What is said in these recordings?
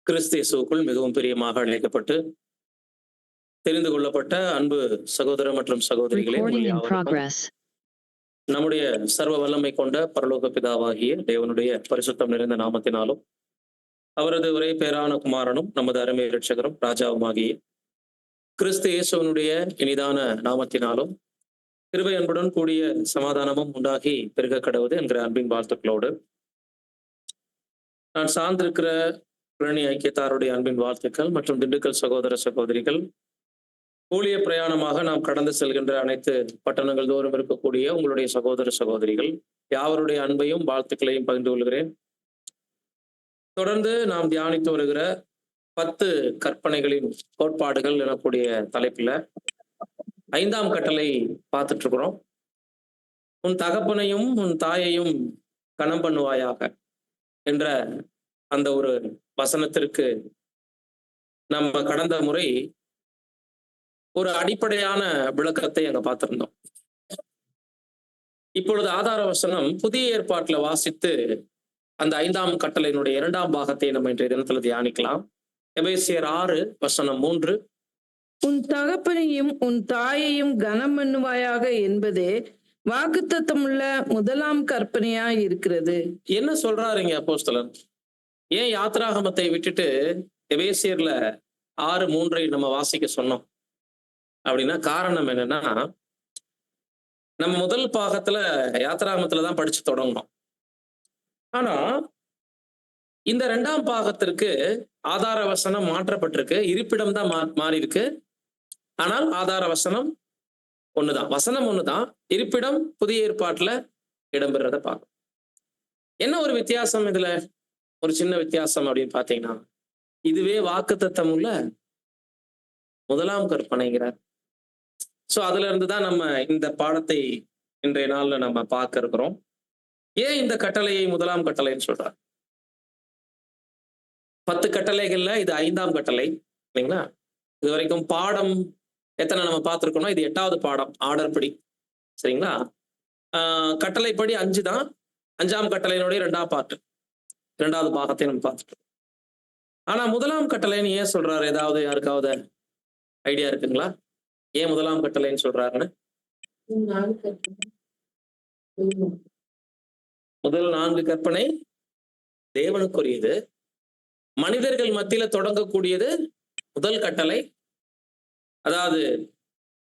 கிறிஸ்து இயேசுவுக்குள் மிகவும் பிரியமாக அழைக்கப்பட்டு தெரிந்து கொள்ளப்பட்ட அன்பு சகோதர மற்றும் சகோதரிகளே, உங்கள் Recording in யாவருக்கும் progress. நம்முடைய சர்வ வல்லமை கொண்ட பரலோக பிதாவாகிய தேவனுடைய பரிசுத்தம் நிறைந்த நாமத்தினாலும் அவரது ஒரே பேரான குமாரனும் நமது அருமை இரட்சகரும் ராஜாவுமாகிய கிறிஸ்து இயேசுவனுடைய இனிதான நாமத்தினாலும் கிருபை அன்புடன் கூடிய சமாதானமும் உண்டாகி பெருக கடவுது என்கிற அன்பின் வாழ்த்துக்களோடு நான் சார்ந்திருக்கிற பிரணி ஐக்கியத்தாருடைய அன்பின் வாழ்த்துக்கள் மற்றும் திண்டுக்கல் சகோதர சகோதரிகள் ஊழிய பிரயாணமாக நாம் கடந்து செல்கின்ற அனைத்து பட்டணங்கள் தோறும் இருக்கக்கூடிய உங்களுடைய சகோதர சகோதரிகள் யாவருடைய அன்பையும் வாழ்த்துக்களையும் பகிர்ந்து கொள்கிறேன். தொடர்ந்து நாம் தியானித்து வருகிற 10 கற்பனைகளின் கோட்பாடுகள் எனக்கூடிய தலைப்புல 5ஆம் கட்டளை பார்த்துட்டு இருக்கிறோம். உன் தகப்பனையும் உன் தாயையும் கனம் பண்ணுவாயாக என்ற அந்த ஒரு வசனத்திற்கு நம்ம கடந்த முறை ஒரு அடிப்படையான விளக்கத்தை அங்க பார்த்திருந்தோம். இப்பொழுது ஆதார வசனம் புதிய ஏற்பாட்டுல வாசித்து அந்த 5ஆம் கட்டளையினுடைய 2ஆம் பாகத்தை நம்ம இன்றைய தினத்துல தியானிக்கலாம். எபேசியர் 6:3. உன் தகப்பனையும் உன் தாயையும் கனம் பண்ணுவாயாக என்பதே வாக்குத்தத்தமுள்ள முதலாம் கற்பனையாய் இருக்கிறது. என்ன சொல்றாருங்க அப்போஸ்தலன்? ஏன் யாத்ராகமத்தை விட்டுட்டு எபேசியர்ல 6:3 நம்ம வாசிக்க சொன்னோம் அப்படின்னா காரணம் என்னன்னா, நம்ம முதல் பாகத்துல யாத்ராகமத்துலதான் படிச்சு தொடங்கணும். ஆனா இந்த 2ஆம் பாகத்திற்கு ஆதார வசனம் மாற்றப்பட்டிருக்கு, இருப்பிடம் தான் மாறி இருக்கு. ஆனால் ஆதார வசனம் ஒண்ணுதான், வசனம் ஒண்ணுதான், இருப்பிடம் புதிய ஏற்பாட்டுல இடம்பெறத பார்க்கணும். என்ன ஒரு வித்தியாசம் இதுல? ஒரு சின்ன வித்தியாசம் அப்படின்னு பாத்தீங்கன்னா, இதுவே வாக்குத்தத்தம் உள்ள முதலாம் கற்பனைங்கிறார். சோ அதுல இருந்துதான் நம்ம இந்த பாடத்தை இன்றைய நாள்ல நம்ம பார்க்க இருக்கிறோம். ஏன் இந்த கட்டளையை முதலாம் கட்டளைன்னு சொல்றார்? 10 கட்டளைகள்ல இது 5ஆம் கட்டளை இல்லைங்களா? இது வரைக்கும் பாடம் எத்தனை நம்ம பார்த்திருக்கோம்னா, இது 8வது பாடம் ஆர்டர் படி, சரிங்களா? கட்டளைப்படி 5 தான். 5ஆம் கட்டளையினுடைய 2ஆம் பார்ட், 2வது பாகத்தை நம்ம பார்த்துட்டோம். ஆனா முதலாம் கட்டளைன்னு ஏன் சொல்றாரு? ஏதாவது யாருக்காவது ஐடியா இருக்குங்களா? ஏன் முதலாம் கட்டளைன்னு சொல்றாருன்னு? முதல் 4 கற்பனை தேவனுக்குரியது, மனிதர்கள் மத்தியில தொடங்கக்கூடியது முதல் கட்டளை. அதாவது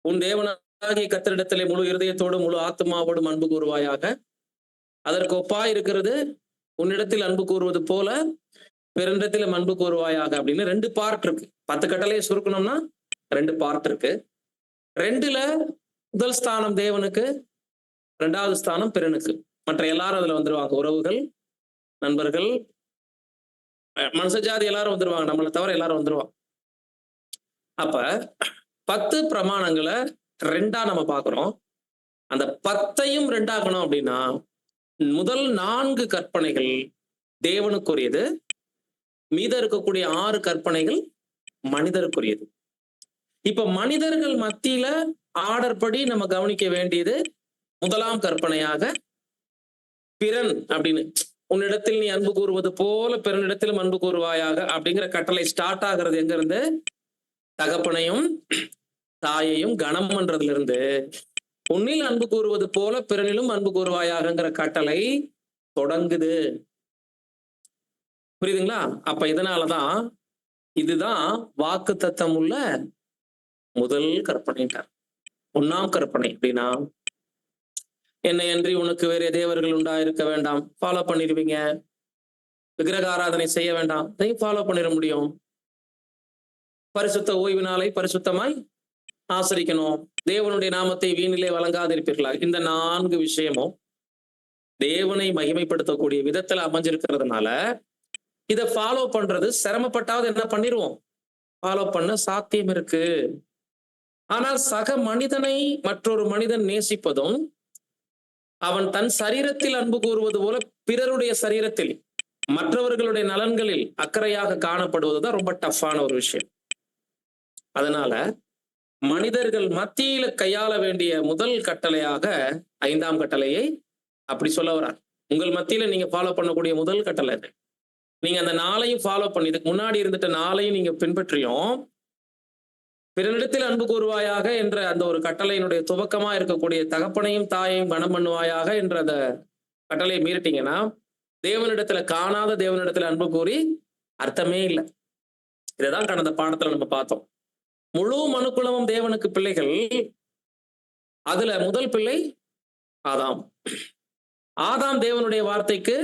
உன் தேவனாகிய கர்த்தரிடத்திலே முழு இருதயத்தோடு முழு ஆத்மாவோடும் அன்பு கூறுவாயாக. அதற்கு ஒப்பாய் இருக்கிறது உன்னிடத்தில் அன்பு கூறுவது போல பிறனிடத்திலும் அன்பு கூறுவாயாக அப்படின்னு 2 பார்ட் இருக்கு. 10 கட்டளையை சுருக்கணும்னா 2 பார்ட் இருக்கு. 2ல முதல் ஸ்தானம் தேவனுக்கு, 2வது ஸ்தானம் பிறனுக்கு. மற்ற எல்லாரும் அதுல வந்துருவாங்க. உறவுகள், நண்பர்கள், மனுஷ ஜாதி எல்லாரும் வந்துருவாங்க, நம்மளை தவிர எல்லாரும் வந்துருவாங்க. அப்ப 10 பிரமாணங்களை 2ஆ நம்ம பார்க்கிறோம். அந்த 10ஐயும் 2ஆக்கணும் அப்படின்னா முதல் 4 கற்பனைகள் தேவனுக்குரியது, மீத இருக்கக்கூடிய 6 கற்பனைகள் மனிதருக்குரியது. இப்ப மனிதர்கள் மத்தியில ஆர்டர் படி நம்ம கவனிக்க வேண்டியது முதலாம் கற்பனையாக பிறன் அப்படின்னு, உன்னிடத்தில் நீ அன்பு கூறுவது போல பிறனிடத்திலும் அன்பு கூறுவாயாக அப்படிங்கிற கட்டளை ஸ்டார்ட் ஆகிறது எங்க இருந்து? தகப்பனையும் தாயையும் கனம் பண்றதுல இருந்து உன்னில் அன்பு கூறுவது போல பிறனிலும் அன்பு கூறுவாயாகங்கிற கட்டளை தொடங்குது. புரியுதுங்களா? அப்ப இதனாலதான் இதுதான் வாக்குத்தத்தம் உள்ள முதல் கற்பனைட்டார். 1ஆம் கற்பனை அப்படின்னா, என்னை அன்றி உனக்கு வேற தேவர்கள் உண்டாயிருக்க வேண்டாம், ஃபாலோ பண்ணிடுவீங்க. விக்கிரக ஆராதனை செய்ய வேண்டாம், அதையும் ஃபாலோ பண்ணிட முடியும். பரிசுத்த ஓய்வு நாளை பரிசுத்தமாய் ஆசரிக்கணும். தேவனுடைய நாமத்தை வீணிலே வழங்காதிருப்பீர்களா. இந்த 4 விஷயமும் தேவனை மகிமைப்படுத்தக்கூடிய விதத்துல அமைஞ்சிருக்கிறதுனால இதை ஃபாலோ பண்றது சிரமப்பட்டாவது என்ன பண்ணிடுவோம், ஃபாலோ பண்ண சாத்தியம் இருக்கு. ஆனால் சக மனிதனை மற்றொரு மனிதன் நேசிப்பதும் அவன் தன் சரீரத்தில் அன்பு கூறுவது போல பிறருடைய சரீரத்தில் மற்றவர்களுடைய நலன்களில் அக்கறையாக காணப்படுவதுதான் ரொம்ப டஃப்பான ஒரு விஷயம். அதனால மனிதர்கள் மத்தியில கையாள வேண்டிய முதல் கட்டளையாக 5ஆம் கட்டளையை அப்படி சொல்ல வர்றார். உங்கள் மத்தியில நீங்க ஃபாலோ பண்ணக்கூடிய முதல் கட்டளை நீங்க அந்த 4ஐயும் ஃபாலோ பண்ணி, இதுக்கு முன்னாடி இருந்துட்ட 4ஐயும் நீங்க பின்பற்றியும், பிறனிடத்தில் அன்பு கூறுவாயாக என்ற அந்த ஒரு கட்டளையினுடைய துவக்கமா இருக்கக்கூடிய தகப்பனையும் தாயையும் கனம் பண்ணுவாயாக என்ற அந்த கட்டளையை மீறிட்டீங்கன்னா, தேவனிடத்துல காணாத தேவனிடத்துல அன்பு கூறி அர்த்தமே இல்லை. இதைதான் கடந்த பாடத்துல நம்ம பார்த்தோம். முழு மனுக்குலமும் தேவனுக்கு பிள்ளைகள். அதுல முதல் பிள்ளை ஆதாம். ஆதாம் தேவனுடைய வார்த்தைக்கு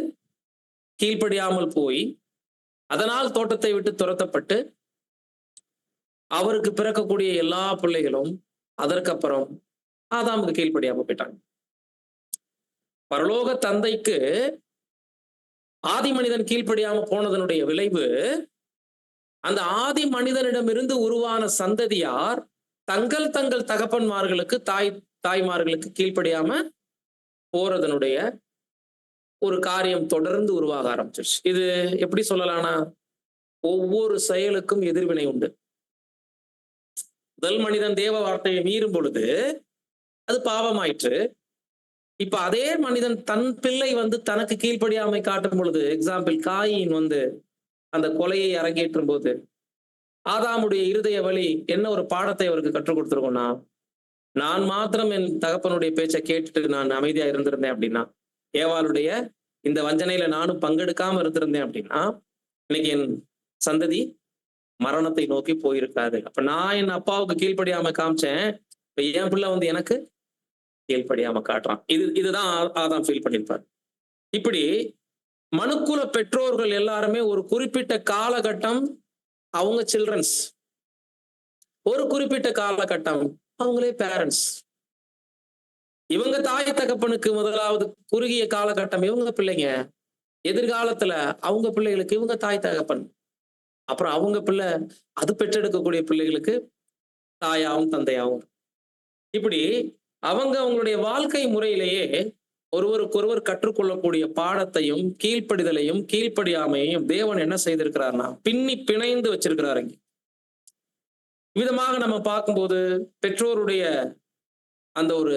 கீழ்ப்படியாமல் போய், அதனால் தோட்டத்தை விட்டு துரத்தப்பட்டு, அவருக்கு பிறக்கக்கூடிய எல்லா பிள்ளைகளும் அதற்கப்புறம் ஆதாமுக்கு கீழ்ப்படியாம போயிட்டாங்க. பரலோக தந்தைக்கு ஆதி மனிதன் கீழ்ப்படியாம போனதனுடைய விளைவு, அந்த ஆதி மனிதனிடமிருந்து உருவான சந்ததியார் தங்கள் தங்கள் தகப்பன்மார்களுக்கு தாய்மார்களுக்கு கீழ்ப்படியாம போறதனுடைய ஒரு காரியம் தொடர்ந்து உருவாக ஆரம்பிச்சிருச்சு. இது எப்படி சொல்லலாம்னா, ஒவ்வொரு செயலுக்கும் எதிர்வினை உண்டு. முதல் மனிதன் தேவ வார்த்தையை மீறும் பொழுது அது பாவமாயிற்று. இப்ப அதே மனிதன் தன் பிள்ளை தனக்கு கீழ்ப்படியாமை காட்டும் பொழுது, எக்ஸாம்பிள் காயின் அந்த கொலையை அரங்கேற்றும் போது ஆதாமுடைய இருதய வழி என்ன ஒரு பாடத்தை அவருக்கு கற்றுக் கொடுத்துருக்கோம்னா, நான் மாத்திரம் என் தகப்பனுடைய பேச்சை கேட்டுட்டு நான் அமைதியா இருந்திருந்தேன் அப்படின்னா, ஏவாளுடைய இந்த வஞ்சனையில நானும் பங்கெடுக்காம இருந்திருந்தேன் அப்படின்னா, இன்னைக்கு என் சந்ததி மரணத்தை நோக்கி போயிருக்காது. அப்ப நான் என் அப்பாவுக்கு கீழ்ப்படியாம காமிச்சேன், இப்ப என் பிள்ளை எனக்கு கீழ்ப்படியாம காட்டுறான். இதுதான் ஆதாம் ஃபீல் பண்ணியிருப்பார். இப்படி மனுக்குல பெற்றோர்கள் எல்லாருமே ஒரு குறிப்பிட்ட காலகட்டம் அவங்க சில்ட்ரன்ஸ், ஒரு குறிப்பிட்ட காலகட்டம் அவங்களே பேரண்ட்ஸ். இவங்க தாய் தகப்பனுக்கு முதலாவது குறுகிய காலகட்டம் இவங்க பிள்ளைங்க, எதிர்காலத்துல அவங்க பிள்ளைகளுக்கு இவங்க தாய் தகப்பன், அப்புறம் அவங்க பிள்ளை அது பெற்றெடுக்கக்கூடிய பிள்ளைகளுக்கு தாயாவும் தந்தையாவும். இப்படி அவங்க அவங்களுடைய வாழ்க்கை முறையிலேயே ஒருவருக்கொருவர் கற்றுக்கொள்ளக்கூடிய பாடத்தையும் கீழ்ப்படிதலையும் கீழ்ப்படியாமையையும் தேவன் என்ன செய்திருக்கிறார்னா பின்னி பிணைந்து வச்சிருக்கிறாரு. விதமாக நம்ம பார்க்கும்போது பெற்றோருடைய அந்த ஒரு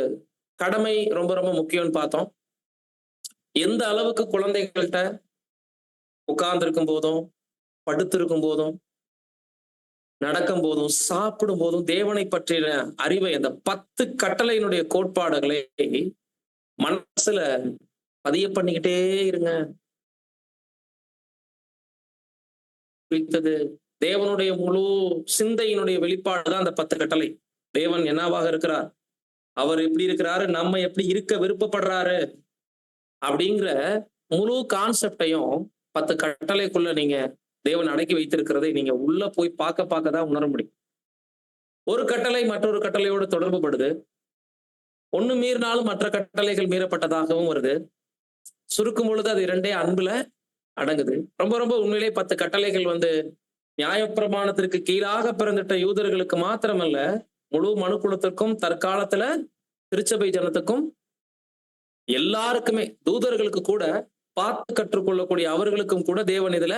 கடமை ரொம்ப ரொம்ப முக்கியம்னு பார்த்தோம். எந்த அளவுக்கு குழந்தைகள்கிட்ட உட்கார்ந்து இருக்கும் போதும், படுத்திருக்கும் போதும், நடக்கும் போதும், சாப்பிடும் போதும் தேவனை பற்றின அறிவை, அந்த 10 கட்டளையினுடைய கோட்பாடுகளை மனசுல பதிய பண்ணிக்கிட்டே இருங்க. தேவனுடைய முழு சிந்தையினுடைய வெளிப்பாடுதான் அந்த 10 கட்டளை. தேவன் என்னவாக இருக்கிறார், அவர் எப்படி இருக்கிறாரு, நம்ம எப்படி இருக்க விருப்பப்படுறாரு அப்படிங்கிற முழு கான்செப்டையும் 10 கட்டளைக்குள்ள நீங்க தேவன் அடக்கி வைத்திருக்கிறதை நீங்க உள்ள போய் பார்க்க தான் உணர முடியும். ஒரு கட்டளை மற்றொரு கட்டளையோடு தொடர்பு படுது. ஒண்ணு மீறினாலும் மற்ற கட்டளைகள் மீறப்பட்டதாகவும் வருது. சுருக்கும் பொழுது அது 2 அன்புல அடங்குது. ரொம்ப ரொம்ப உண்மையிலே 10 கட்டளைகள் நியாயப்பிரமாணத்திற்கு கீழாக பிறந்திட்ட யூதர்களுக்கு மாத்திரமல்ல, முழு மனுக்குலத்திற்கும், தற்காலத்துல திருச்சபை ஜனத்துக்கும், எல்லாருக்குமே, தூதர்களுக்கு கூட பார்த்து கற்றுக்கொள்ளக்கூடிய அவர்களுக்கும் கூட தேவன் இதுல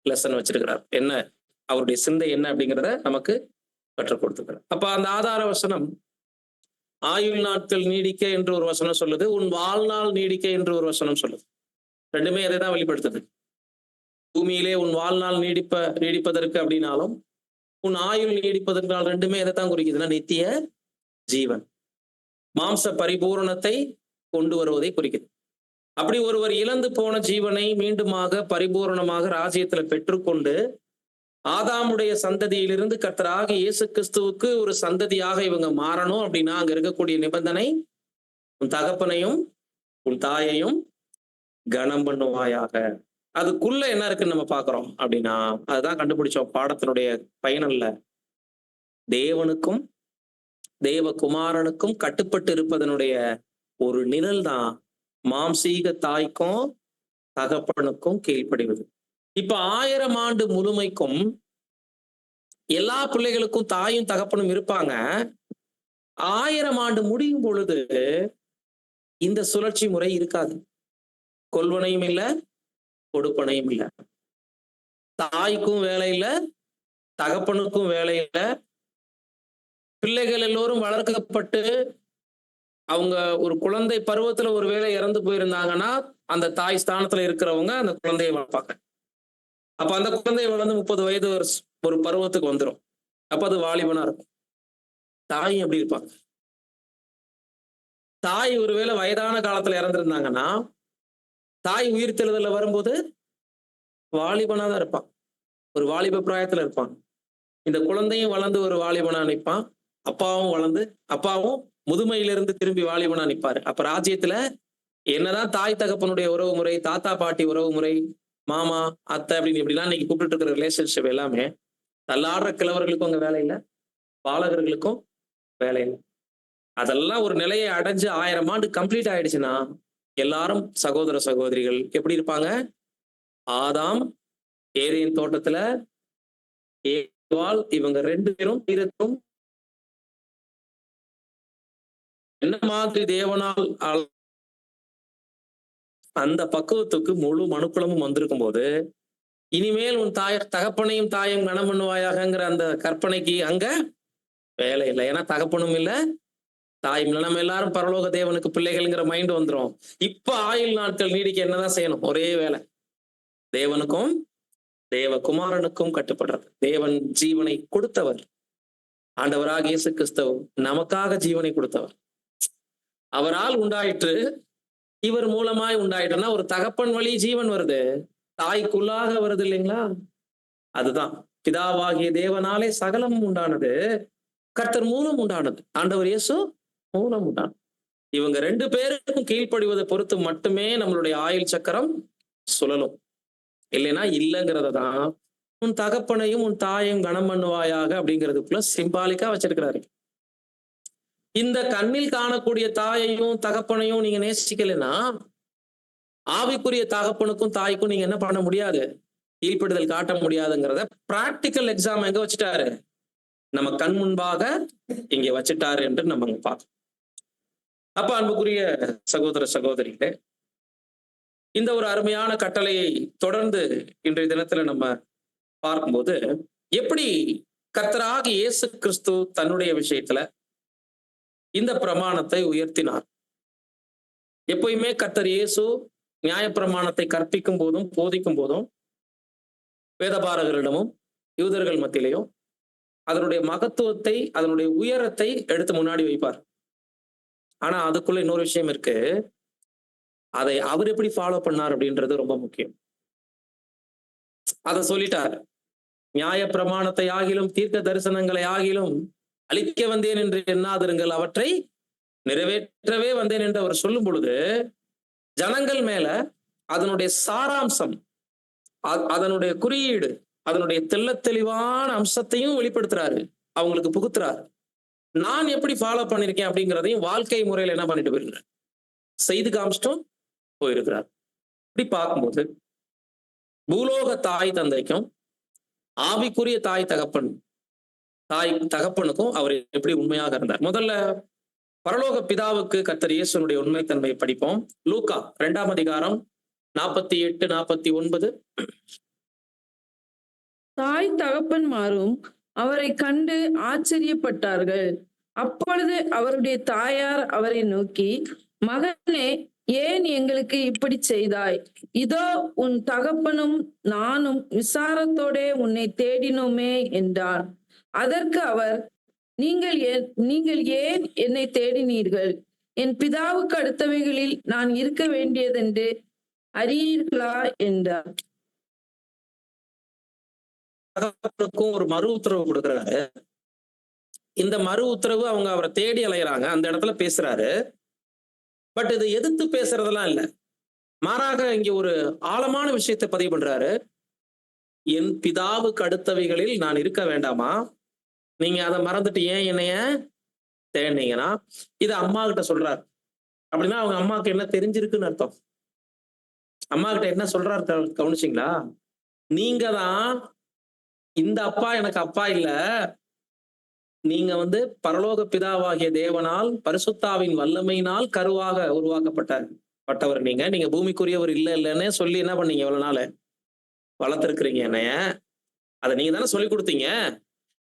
லெசன் வச்சிருக்கிறார். என்ன அவருடைய சிந்தை என்ன அப்படிங்கிறத நமக்கு கற்றுக் கொடுத்துக்கிறார். அப்ப அந்த ஆதார வசனம் ஆயுள் நாட்கள் நீடிக்க என்று ஒரு வசனம் சொல்லுது, உன் வாழ்நாள் நீடிக்க என்று ஒரு வசனம் சொல்லுது. ரெண்டுமே அதை தான் வெளிப்படுத்துது. பூமியிலே உன் வாழ்நாள் நீடிப்பதற்கு அப்படின்னாலும், உன் ஆயுள் நீடிப்பதற்கால் ரெண்டுமே எதை தான் குறிக்குதுன்னா நித்திய ஜீவன், மாம்ச பரிபூரணத்தை கொண்டு வருவதை குறிக்குது. அப்படி ஒருவர் இழந்து போன ஜீவனை மீண்டுமாக பரிபூரணமாக ராஜ்யத்துல பெற்றுக்கொண்டு ஆதாமுடைய சந்ததியிலிருந்து கர்த்தராகிய இயேசு கிறிஸ்துவுக்கு ஒரு சந்ததியாக இவங்க மாறணும் அப்படின்னா அங்க இருக்கக்கூடிய நிபந்தனை, உன் தகப்பனையும் உன் தாயையும் கனம் பண்ணுவாயாக. அதுக்குள்ள என்ன இருக்குன்னு நம்ம பாக்குறோம் அப்படின்னா, அதுதான் கண்டுபிடிச்சோம் பாடத்தினுடைய பயனல்ல. தேவனுக்கும் தேவகுமாரனுக்கும் கட்டுப்பட்டு இருப்பதனுடைய ஒரு நிழல் தான் மாம்சீக தாய்க்கும் தகப்பனுக்கும் கீழ்ப்படிவது. இப்ப 1000 ஆண்டு முழுமைக்கும் எல்லா பிள்ளைகளுக்கும் தாயும் தகப்பனும் இருப்பாங்க. 1000 ஆண்டு முடியும் பொழுது இந்த சுழற்சி முறை இருக்காது. கொள்வனையும் இல்லை, கொடுப்பனையும் இல்லை. தாய்க்கும் வேலை இல்லை, தகப்பனுக்கும் வேலை இல்லை. பிள்ளைகள் எல்லோரும் வளர்க்கப்பட்டு அவங்க ஒரு குழந்தை பருவத்துல ஒரு வேளை இறந்து போயிருந்தாங்கன்னா அந்த தாய் ஸ்தானத்துல இருக்கிறவங்க அந்த குழந்தையை வளர்ப்பாங்க. அப்ப அந்த குழந்தை வளர்ந்து 30 வயது ஒரு பருவத்துக்கு வந்துடும். அப்ப அது வாலிபனா இருக்கும். தாய் எப்படி இருப்பாங்க? தாய் ஒருவேளை வயதான காலத்துல இறந்திருந்தாங்கன்னா, தாய் உயிர் தெழுதல்ல வரும்போது வாலிபனா தான் இருப்பான். ஒரு வாலிப பிராயத்துல இருப்பான். இந்த குழந்தையும் வளர்ந்து ஒரு வாலிபனா நிற்பான். அப்பாவும் முதுமையிலிருந்து திரும்பி வாலிபனா நிற்பாரு. அப்ப ராஜ்யத்துல என்னதான் தாய் தகப்பனுடைய உறவு முறை, தாத்தா பாட்டி உறவு முறை, மாமா அத்தை அப்படின்னு இப்படிலாம் இன்னைக்கு கூப்பிட்டு இருக்கிற ரிலேஷன்ஷிப் எல்லாமே தள்ளாடுற கிழவர்களுக்கும் அங்க வேலை இல்லை, பாலகர்களுக்கும் வேலை இல்லை. அதெல்லாம் ஒரு நிலையை அடைஞ்சு 1000 ஆண்டு கம்ப்ளீட் ஆயிடுச்சுன்னா எல்லாரும் சகோதர சகோதரிகள் எப்படி இருப்பாங்க? ஆதாம் ஏதேன் தோட்டத்துல ஏவாள் இவங்க 2 பேரும் தீரத்தும் என்ன மாதிரி தேவனால் அந்த பக்குவத்துக்கு முழு மனுக்குளமும் வந்திருக்கும் போது, இனிமேல் உன் தகப்பனையும் தாயும் கனம் பண்ணுவாயாகங்கிற அந்த கற்பனைக்கு அங்க வேலை இல்லை. ஏன்னா தகப்பனும் இல்லை, தாயும் இல்லை. நம்ம எல்லாரும் பரலோக தேவனுக்கு பிள்ளைகள்ங்கிற மைண்ட் வந்துரும். இப்ப ஆயுள் நாட்கள் நீடிக்க என்னதான் செய்யணும்? ஒரே வேலை, தேவனுக்கும் தேவகுமாரனுக்கும் கட்டுப்படுறது. தேவன் ஜீவனை கொடுத்தவர், ஆண்டவராக இயேசு கிறிஸ்து நமக்காக ஜீவனை கொடுத்தவர். அவரால் உண்டாயிற்று, இவர் மூலமாய் உண்டாயிட்டுன்னா ஒரு தகப்பன் வழி ஜீவன் வருது, தாய்க்குள்ளாக வருது இல்லைங்களா? அதுதான் பிதாவாகிய தேவனாலே சகலம் உண்டானது, கர்த்தர் மூலம் உண்டானது, ஆண்டவர் இயேசு மூலம் உண்டானது. இவங்க 2 பேருக்கும் கீழ்ப்படிவதை பொறுத்து மட்டுமே நம்மளுடைய ஆயுள் சக்கரம் சுழலும். இல்லைன்னா இல்லைங்கிறத தான் உன் தகப்பனையும் உன் தாயையும் கனம் பண்ணுவாயாக அப்படிங்கிறதுக்குள்ள சிம்பாலிக்கா வச்சிருக்கிறாரு. இந்த கண்ணில் காணக்கூடிய தாயையும் தகப்பனையும் நீங்க நேசிக்கலைன்னா ஆவிக்குரிய தகப்பனுக்கும் தாய்க்கும் நீங்க என்ன பண்ண முடியாது? கீழ்ப்படுதல் காட்ட முடியாதுங்கிறத பிராக்டிக்கல் எக்ஸாம் எங்க வச்சுட்டாரு? நம்ம கண் முன்பாக இங்க வச்சுட்டாரு என்று நம்ம பார்க்கணும். அப்ப அன்புக்குரிய சகோதர சகோதரிகளே, இந்த ஒரு அருமையான கட்டளையை தொடர்ந்து இன்றைய தினத்துல நம்ம பார்க்கும்போது, எப்படி கர்த்தராகிய இயேசு கிறிஸ்து தன்னுடைய விஷயத்துல இந்த பிரமாணத்தை உயர்த்தினார். எப்பயுமே கர்த்தர் இயேசு நியாயப்பிரமாணத்தை கற்பிக்கும் போதும் போதிக்கும் போதும் வேதபாரகரிடமும் யூதர்கள் மத்தியிலையும் அதனுடைய மகத்துவத்தை, அதனுடைய உயரத்தை எடுத்து முன்னாடி வைப்பார். ஆனா அதுக்குள்ள இன்னொரு விஷயம் இருக்கு, அதை அவர் எப்படி ஃபாலோ பண்ணார் அப்படின்றது ரொம்ப முக்கியம். அதை சொல்லிட்டார். நியாய பிரமாணத்தை ஆகிலும் தீர்க்க தரிசனங்களை ஆகிலும் அழிக்க வந்தேன் என்று எண்ணாதிருங்கள், அவற்றை நிறைவேற்றவே வந்தேன் என்று அவர் சொல்லும் பொழுது ஜனங்கள் மேல அதனுடைய சாராம்சம், அதனுடைய குறியீடு, அதனுடைய தெளிவான அம்சத்தையும் வெளிப்படுத்துறாரு, அவங்களுக்கு புகுத்துறாரு. நான் எப்படி ஃபாலோ பண்ணிருக்கேன் அப்படிங்கிறதையும் வாழ்க்கை முறையில என்ன பண்ணிட்டு போயிருக்கிறார், செய்து காமிச்சிட்டும் போயிருக்கிறார். இப்படி பார்க்கும்போது பூலோக தாய் தந்தைக்கும் ஆவிக்குரிய தாய் தகப்பனுக்கும் அவர் எப்படி உண்மையாக இருந்தார். முதல்ல பரலோக பிதாவுக்கு கர்த்தர் இயேசுனுடைய உண்மைத்தன்மையை படிப்போம். லூக்கா 2ஆம் அதிகாரம் 48, 49. தாய் தகப்பன்மாரும் அவரை கண்டு ஆச்சரியப்பட்டார்கள். அப்பொழுது அவருடைய தாயார் அவரை நோக்கி, மகனே, ஏன் எங்களுக்கு இப்படி செய்தாய்? இதோ உன் தகப்பனும் நானும் விசாரத்தோட உன்னை தேடினோமே என்றார். அதற்கு அவர், நீங்கள் ஏன் என்னை தேடினீர்கள்? என் பிதாவுக்கு அடுத்தவைகளில் நான் இருக்க வேண்டியதென்று அறியீர்களா என்றார். தகப்பனுக்கும் ஒரு மறு உத்தரவு கொடுக்கிறாரு. இந்த மறு உத்தரவு அவங்க அவரை தேடி அலைகிறாங்க, அந்த இடத்துல பேசுறாரு. பட் இது எதிர்த்து பேசுறதெல்லாம் இல்லை, மாறாக இங்க ஒரு ஆழமான விஷயத்தை பதிவு பண்றாரு. என் பிதாவுக்கு அடுத்தவைகளில் நான் இருக்க வேண்டாமா? நீங்க அதை மறந்துட்டு ஏன் என்னைய தேடினீங்கன்னா, இது அம்மா கிட்ட சொல்றாரு. அப்படின்னா அவங்க அம்மாவுக்கு என்ன தெரிஞ்சிருக்குன்னு அர்த்தம். அம்மா கிட்ட என்ன சொல்றாரு கவனிச்சிங்களா? நீங்க தான் இந்த அப்பா எனக்கு அப்பா இல்ல, நீங்க பரலோக பிதாவாகிய தேவனால் பரிசுத்தாவின் வல்லமையினால் கருவாக உருவாக்கப்பட்டவர். நீங்க பூமிக்குரியவர் இல்லைன்னு சொல்லி என்ன பண்ணீங்க? எவ்வளவு நாள் வளர்த்துருக்கிறீங்க என்னைய, அதை நீங்க தானே சொல்லி கொடுத்தீங்க.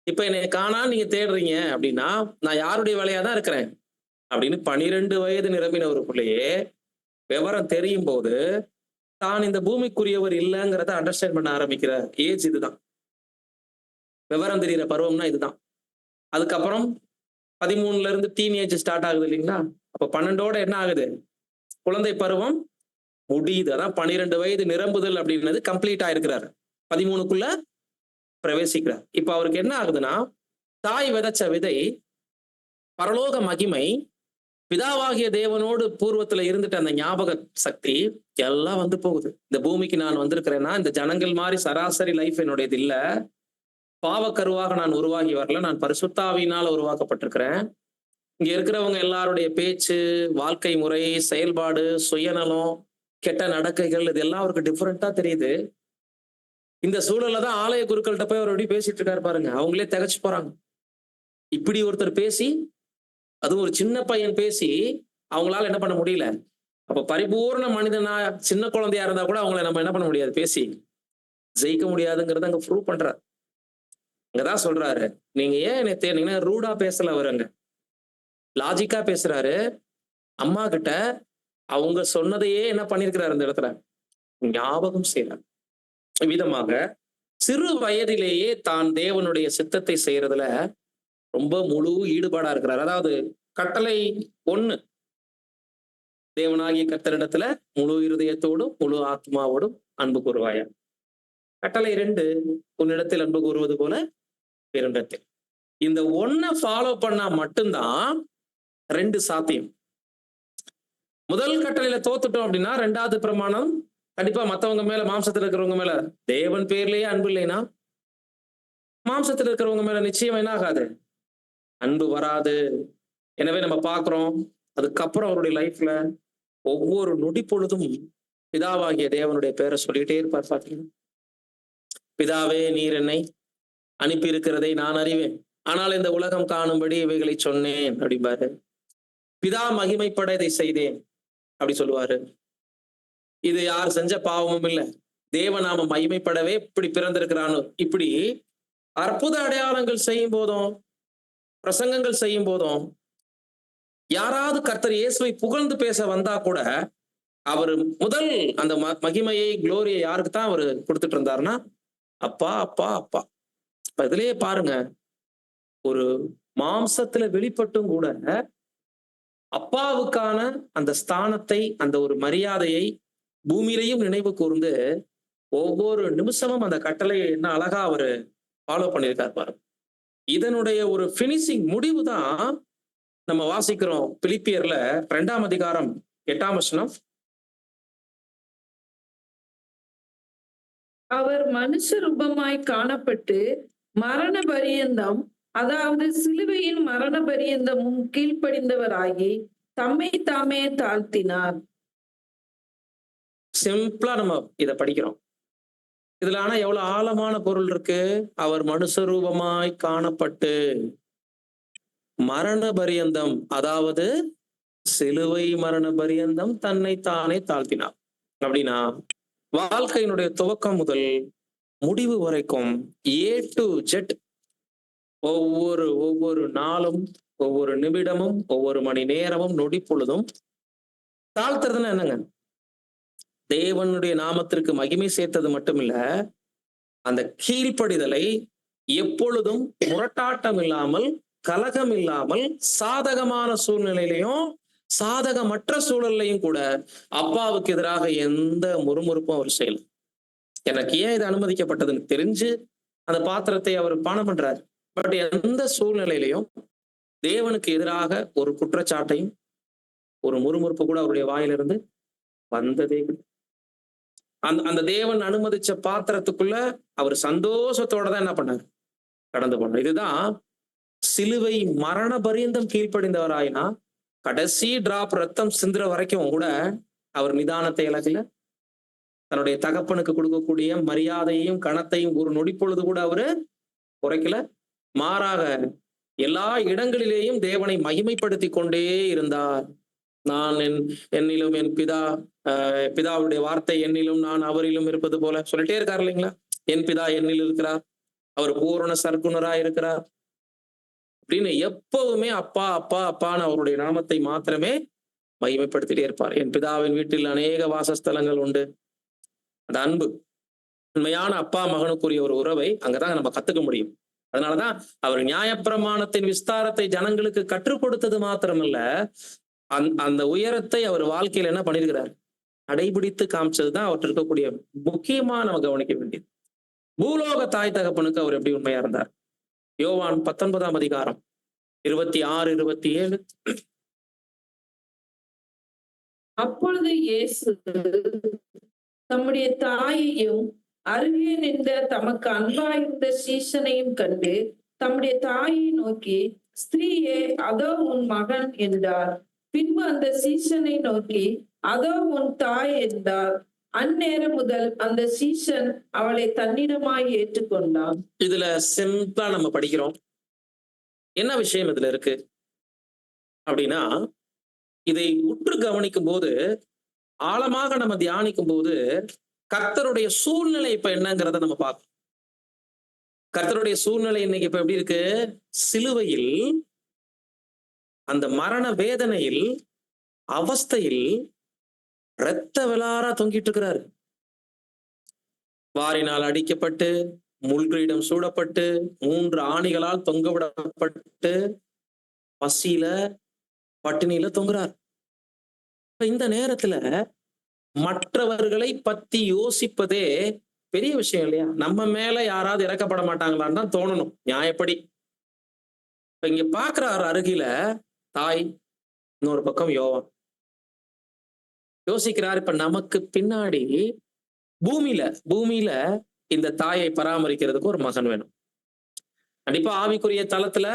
இப்ப என்னை காணா நீங்க தேடுறீங்க அப்படின்னா நான் யாருடைய வேலையா தான் இருக்கிறேன் அப்படின்னு 12 வயது நிரம்பின ஒரு பிள்ளையே விவரம் தெரியும் போது தான் இந்த பூமிக்குரியவர் இல்லைங்கிறத அண்டர்ஸ்டாண்ட் பண்ண ஆரம்பிக்கிற ஏஜ் இதுதான். விவரம் தெரிகிற பருவம்னா இதுதான். அதுக்கப்புறம் 13ல இருந்து டீனேஜ் ஸ்டார்ட் ஆகுது இல்லைங்களா? அப்ப 12ஓட என்ன ஆகுது? குழந்தை பருவம் முடியுது. அதான் 12 வயது நிரம்புதல் அப்படின்றது கம்ப்ளீட் ஆயிருக்கிறாரு. 13க்குள்ள பிரவேசிக்கிறார். இப்ப அவருக்கு என்ன ஆகுதுன்னா, தாய் விதைச்ச விதை பரலோக மகிமை, பிதாவாகிய தேவனோடு பூர்வத்துல இருந்துட்டு அந்த ஞாபக சக்தி எல்லாம் வந்து போகுது. இந்த பூமிக்கு நான் வந்திருக்கிறேன்னா இந்த ஜனங்கள் மாதிரி சராசரி லைஃப் என்னுடையது இல்ல. பாவக்கருவாக நான் உருவாகி வரல. நான் பரிசுத்தாவியினால உருவாக்கப்பட்டிருக்கிறேன். இங்க இருக்கிறவங்க எல்லாருடைய பேச்சு, வாழ்க்கை முறை, செயல்பாடு, சுயநலம், கெட்ட நடக்கைகள் இது எல்லாம் அவருக்கு டிஃபரெண்டா தெரியுது. இந்த சூழல்ல தான் ஆலய குருக்கள்கிட்ட போய் அவர் எப்படி பேசிட்டு இருக்காரு பாருங்க. அவங்களே திகைச்சு போறாங்க. இப்படி ஒருத்தர் பேசி, அதுவும் ஒரு சின்ன பையன் பேசி அவங்களால என்ன பண்ண முடியல. அப்ப பரிபூர்ண மனிதனா சின்ன குழந்தையா இருந்தா கூட அவங்கள நம்ம என்ன பண்ண முடியாது, பேசி ஜெயிக்க முடியாதுங்கிறத அங்க ப்ரூவ் பண்றாரு. அங்கதான் சொல்றாரு, நீங்க ஏன் என்னை தேடினீங்கன்னா ரூடா பேசல அவருங்க, லாஜிக்கா பேசுறாரு. அம்மா கிட்ட அவங்க சொன்னதையே என்ன பண்ணிருக்கிறாரு அந்த இடத்துல ஞாபகம் செய்யறாரு. விதமாக சிறு வயதிலேயே தான் தேவனுடைய சித்தத்தை செய்யறதுல ரொம்ப முழு ஈடுபாடா இருக்கிறார். அதாவது கட்டளை 1, தேவனாகிய கர்த்தரிடத்துல முழு இருதயத்தோடும் முழு ஆத்மாவோடும் அன்பு கூறுவாயா. கட்டளை 2, உன்னிடத்தில் அன்பு கூறுவது போல பிறனிடத்தில். இந்த 1 ஃபாலோ பண்ணா மட்டும்தான் 2 சாத்தியம். முதல் கட்டளையில தோத்துட்டோம் அப்படின்னா 2வது பிரமாணம் கண்டிப்பா மத்தவங்க மேல, மாம்சத்துல இருக்கிறவங்க மேல, தேவன் பேர்லயே அன்பு இல்லைன்னா மாம்சத்துல இருக்கிறவங்க மேல நிச்சயம் என்ன ஆகாது, அன்பு வராது. எனவே நம்ம பார்க்கிறோம், அதுக்கப்புறம் அவருடைய லைஃப்ல ஒவ்வொரு நொடி பொழுதும் பிதாவாகிய தேவனுடைய பேரை சொல்லிட்டே இருப்பார். பாத்தீங்கன்னா, பிதாவே நீர் என்னை அனுப்பி இருக்கிறதை நான் அறிவேன், ஆனால் இந்த உலகம் காணும்படி இவைகளை சொன்னேன் அப்படிம்பாரு. பிதா மகிமைப்பட இதை செய்தேன் அப்படி சொல்லுவாரு. இது யார் செஞ்ச பாவமும் இல்லை, தேவநாம மகிமைப்படவே இப்படி பிறந்திருக்கிறானோ. இப்படி அற்புத அடையாளங்கள் செய்யும் போதும், பிரசங்கங்கள் செய்யும் போதும், யாராவது கர்த்தர் இயேசுவை புகழ்ந்து பேச வந்தா கூட அவர் முதல் அந்த மகிமையை, குளோரியை யாருக்கு தான் அவர் கொடுத்துட்டு இருந்தாருன்னா, அப்பா அப்பா அப்பா. இதுலயே பாருங்க, ஒரு மாம்சத்துல வெளிப்பட்டும் கூட அப்பாவுக்கான அந்த ஸ்தானத்தை, அந்த ஒரு மரியாதையை பூமியிலையும் நினைவு கூர்ந்து ஒவ்வொரு நிமிஷமும் அந்த கட்டளையை என்ன அழகா அவரு ஃபாலோ பண்ணியிருக்காரு பாருங்க. இதனுடைய ஒரு பினிஷிங் முடிவு தான் நம்ம வாசிக்கிறோம் பிலிப்பியர்ல 2ஆம் அதிகாரம் 8ஆம் வசனம். அவர் மனுஷ ரூபமாய் காணப்பட்டு மரண பரியந்தம், அதாவது சிலுவையின் மரண பரியந்தமும் கீழ்ப்படிந்தவராகி தம்மை தாமே தாழ்த்தினார். சிம்பிளா நம்ம இத படிக்கிறோம். இதுல ஆனா எவ்வளவு ஆழமான பொருள் இருக்கு. அவர் மனுஷ ரூபமாய் காணப்பட்டு மரண பரியந்தம், அதாவது சிலுவை மரண பரியந்தம் தன்னை தானே தாழ்த்தினார். அப்படின்னா வாழ்க்கையினுடைய துவக்கம் முதல் முடிவு வரைக்கும் A to Z ஒவ்வொரு நாளும், ஒவ்வொரு நிமிடமும், ஒவ்வொரு மணி நேரமும், நொடி பொழுதும் தாழ்த்துறதுன்னா என்னங்க, தேவனுடைய நாமத்திற்கு மகிமை சேர்த்தது மட்டுமில்ல, அந்த கீழ்ப்படிதலை எப்பொழுதும் முரட்டாட்டம் இல்லாமல், கலகம் இல்லாமல், சாதகமான சூழ்நிலையிலையும் சாதகமற்ற சூழல்லையும் கூட அப்பாவுக்கு எதிராக எந்த முறுமுறுப்பும் அவர் செய்யல. எனக்கு ஏன் இது அனுமதிக்கப்பட்டதுன்னு தெரிஞ்சு அந்த பாத்திரத்தை அவர் பானம் பண்றாரு. பட் எந்த சூழ்நிலையிலையும் தேவனுக்கு எதிராக ஒரு குற்றச்சாட்டையும் ஒரு முறுமுறுப்பு கூட அவருடைய வாயிலிருந்து வந்ததே கிடையாது. அந்த தேவன் அனுமதிச்ச பாத்திரத்துக்குள்ள அவர் சந்தோஷத்தோட தான் என்ன பண்ணார், கடந்து போனார். இதுதான் சிலுவை மரண பரியந்தம் கீழ்ப்படிந்தவராயினா கடைசி டிராப் ரத்தம் சிந்துற வரைக்கும் கூட அவர் நிதானத்தை இழக்கல. தன்னுடைய தகப்பனுக்கு கொடுக்கக்கூடிய மரியாதையும் கணத்தையும் ஒரு நொடி பொழுது கூட அவரு குறைக்கல. மாறாக எல்லா இடங்களிலேயும் தேவனை மகிமைப்படுத்தி கொண்டே இருந்தார். நான் என்னிலும் என் பிதாவுடைய வார்த்தை என்னிலும் நான் அவரிலும் இருப்பது போல சொல்லிட்டே இருக்காரு இல்லைங்களா. என் பிதா என்னில் இருக்கிறார், அவர் பூரண சர்க்குணரா இருக்கிறார் அப்படின்னு எப்பவுமே அப்பா அப்பா அப்பான்னு அவருடைய நாமத்தை மாத்திரமே மகிமைப்படுத்திட்டே இருப்பார். என் பிதாவின் வீட்டில் அநேக வாசஸ்தலங்கள் உண்டு, அந்த அன்பு, உண்மையான அப்பா மகனுக்குரிய ஒரு உறவை அங்கதான் நம்ம கத்துக்க முடியும். அதனாலதான் அவர் நியாயப்பிரமாணத்தின் விஸ்தாரத்தை ஜனங்களுக்கு கற்றுக் கொடுத்தது மாத்திரமல்ல, அந்த உயரத்தை அவர் வாழ்க்கையில என்ன பண்ணிருக்கிறார், கடைபிடித்து காமிச்சதுதான் அவர்கிட்ட இருக்கக்கூடிய முக்கியமா நம்ம கவனிக்க வேண்டியது. பூலோக தாய் தகப்பனுக்கு அவர் எப்படி உண்மையா இருந்தார்? யோவான் 19ஆம் அதிகாரம் 26, 27. அப்பொழுது இயேசு தம்முடைய தாயையும் அருகே நின்ற தமக்கு அன்பாயிருந்த சீஷனையும் கண்டு தம்முடைய தாயை நோக்கி, ஸ்திரீயே, அதோ உன் மகன் என்றார். பின்பு அந்த சீஷனை நோக்கி, அதோ உன் தாய் என்றார். அந்நேரம் முதல் அந்த சீஷன் அவளை தன்னிடமாய் ஏற்றுக்கொண்டான். இதுல சிம்பிளா நம்ம படிக்கிறோம். என்ன விஷயம் இதுல இருக்கு அப்படின்னா, இதை உற்று கவனிக்கும் போது, ஆழமாக நம்ம தியானிக்கும் போது, கர்த்தருடைய சூழ்நிலை இப்ப என்னங்கிறத நம்ம பார்க்கணும். கர்த்தருடைய சூழ்நிலை இன்னைக்கு இப்ப எப்படி இருக்கு? சிலுவையில், அந்த மரண வேதனையில், அவஸ்தையில் இரத்த விலாரா தொங்கிட்டு இருக்கிறாரு. வாரினால் அடிக்கப்பட்டு, முள்கிரீடம் சூடப்பட்டு, 3 ஆணிகளால் தொங்க விடப்பட்டு, பசியில பட்டினியில தொங்குறார். இந்த நேரத்துல மற்றவர்களை பத்தி யோசிப்பதே பெரிய விஷயம் இல்லையா? நம்ம மேல யாராவது இறக்கப்பட மாட்டாங்களான்னு தான் தோணணும் நியாயப்படி. இப்ப இங்க பாக்குறாரு அருகில தாய், இன்னொரு பக்கம் யோவான். யோசிக்கிறார், இப்ப நமக்கு பின்னாடி பூமியில இந்த தாயை பராமரிக்கிறதுக்கு ஒரு மகன் வேணும். கண்டிப்பா ஆவிக்குரிய தளத்துல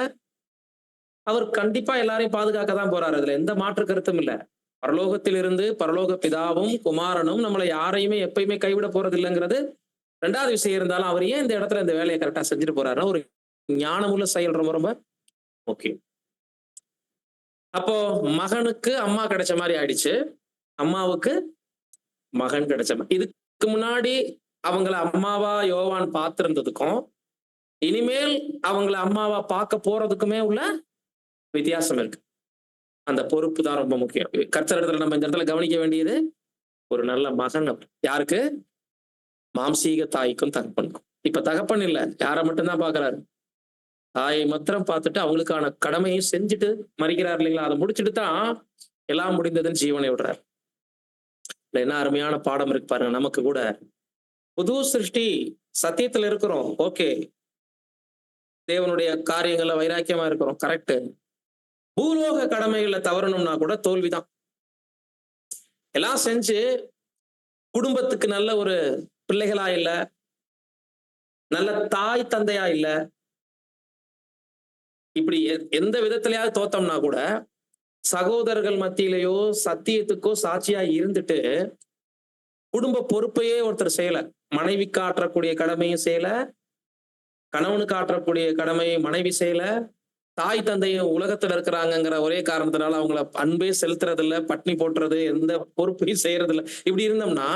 அவர் கண்டிப்பா எல்லாரையும் பாதுகாக்க தான் போறாரு. அதுல எந்த மாற்று கருத்தும் இல்ல. பரலோகத்திலிருந்து பரலோக பிதாவும் குமாரனும் நம்மளை யாரையுமே எப்பயுமே கைவிட போறது இல்லைங்கிறது 2வது விஷயம். இருந்தாலும் அவர் ஏன் இந்த இடத்துல இந்த வேலையை கரெக்டா செஞ்சுட்டு போறாருன்னா, ஒரு ஞானமுள்ள செயல் ரொம்ப ரொம்ப முக்கியம். அப்போ மகனுக்கு அம்மா கிடைச்ச மாதிரி ஆயிடுச்சு, அம்மாவுக்கு மகன் கிடைச்ச மாதிரி. இதுக்கு முன்னாடி அவங்கள அம்மாவா யோவான் பார்த்திருந்ததுக்கும் இனிமேல் அவங்கள அம்மாவா பார்க்க போறதுக்குமே உள்ள வித்தியாசம் இருக்கு. அந்த பொறுப்பு தான் ரொம்ப முக்கியம். கர்த்தர் இடத்துல நம்ம இந்த இடத்துல கவனிக்க வேண்டியது, ஒரு நல்ல மகன். யாருக்கு? மாம்சீக தாய்க்கும் தகப்பனுக்கும். இப்ப தகப்பன் இல்ல, யாரை மட்டும்தான் பாக்குறாரு? தாயை மாத்திரம் பார்த்துட்டு அவங்களுக்கான கடமையும் செஞ்சுட்டு மறிக்கிறார் இல்லைங்களா? அதை முடிச்சுட்டு தான் எல்லாம் முடிந்ததுன்னு ஜீவனை விடுறார். என்ன அருமையான பாடம் இருக்கு பாருங்க. நமக்கு கூட புது சிருஷ்டி, சத்தியத்துல இருக்கிறோம், ஓகே, தேவனுடைய காரியங்கள்ல வைராக்கியமா இருக்கிறோம், கரெக்ட். பூலோக கடமைகளை தவறணும்னா கூட தோல்விதான். எல்லாம் செஞ்சு குடும்பத்துக்கு நல்ல ஒரு பிள்ளைகளா இல்ல, நல்ல தாய் தந்தையா இல்ல, இப்படி எந்த விதத்திலயாவது தோத்தோம்னா கூட சகோதரர்கள் மத்தியிலேயோ சத்தியத்துக்கோ சாட்சியா இருந்துட்டு குடும்ப பொறுப்பையே ஒருத்தர் செய்யல, மனைவிக்கு ஆற்றக்கூடிய கடமையும் செய்யல, கணவனுக்கு ஆற்றக்கூடிய கடமையை மனைவி செய்யல, தாய் தந்தையும் உலகத்துல இருக்கிறாங்கிற ஒரே காரணத்தினால அவங்கள அன்பே செலுத்துறது இல்ல, பட்னி போட்டுறது, எந்த பொறுப்பையும் செய்யறது இல்ல. இப்படி இருந்தோம்னா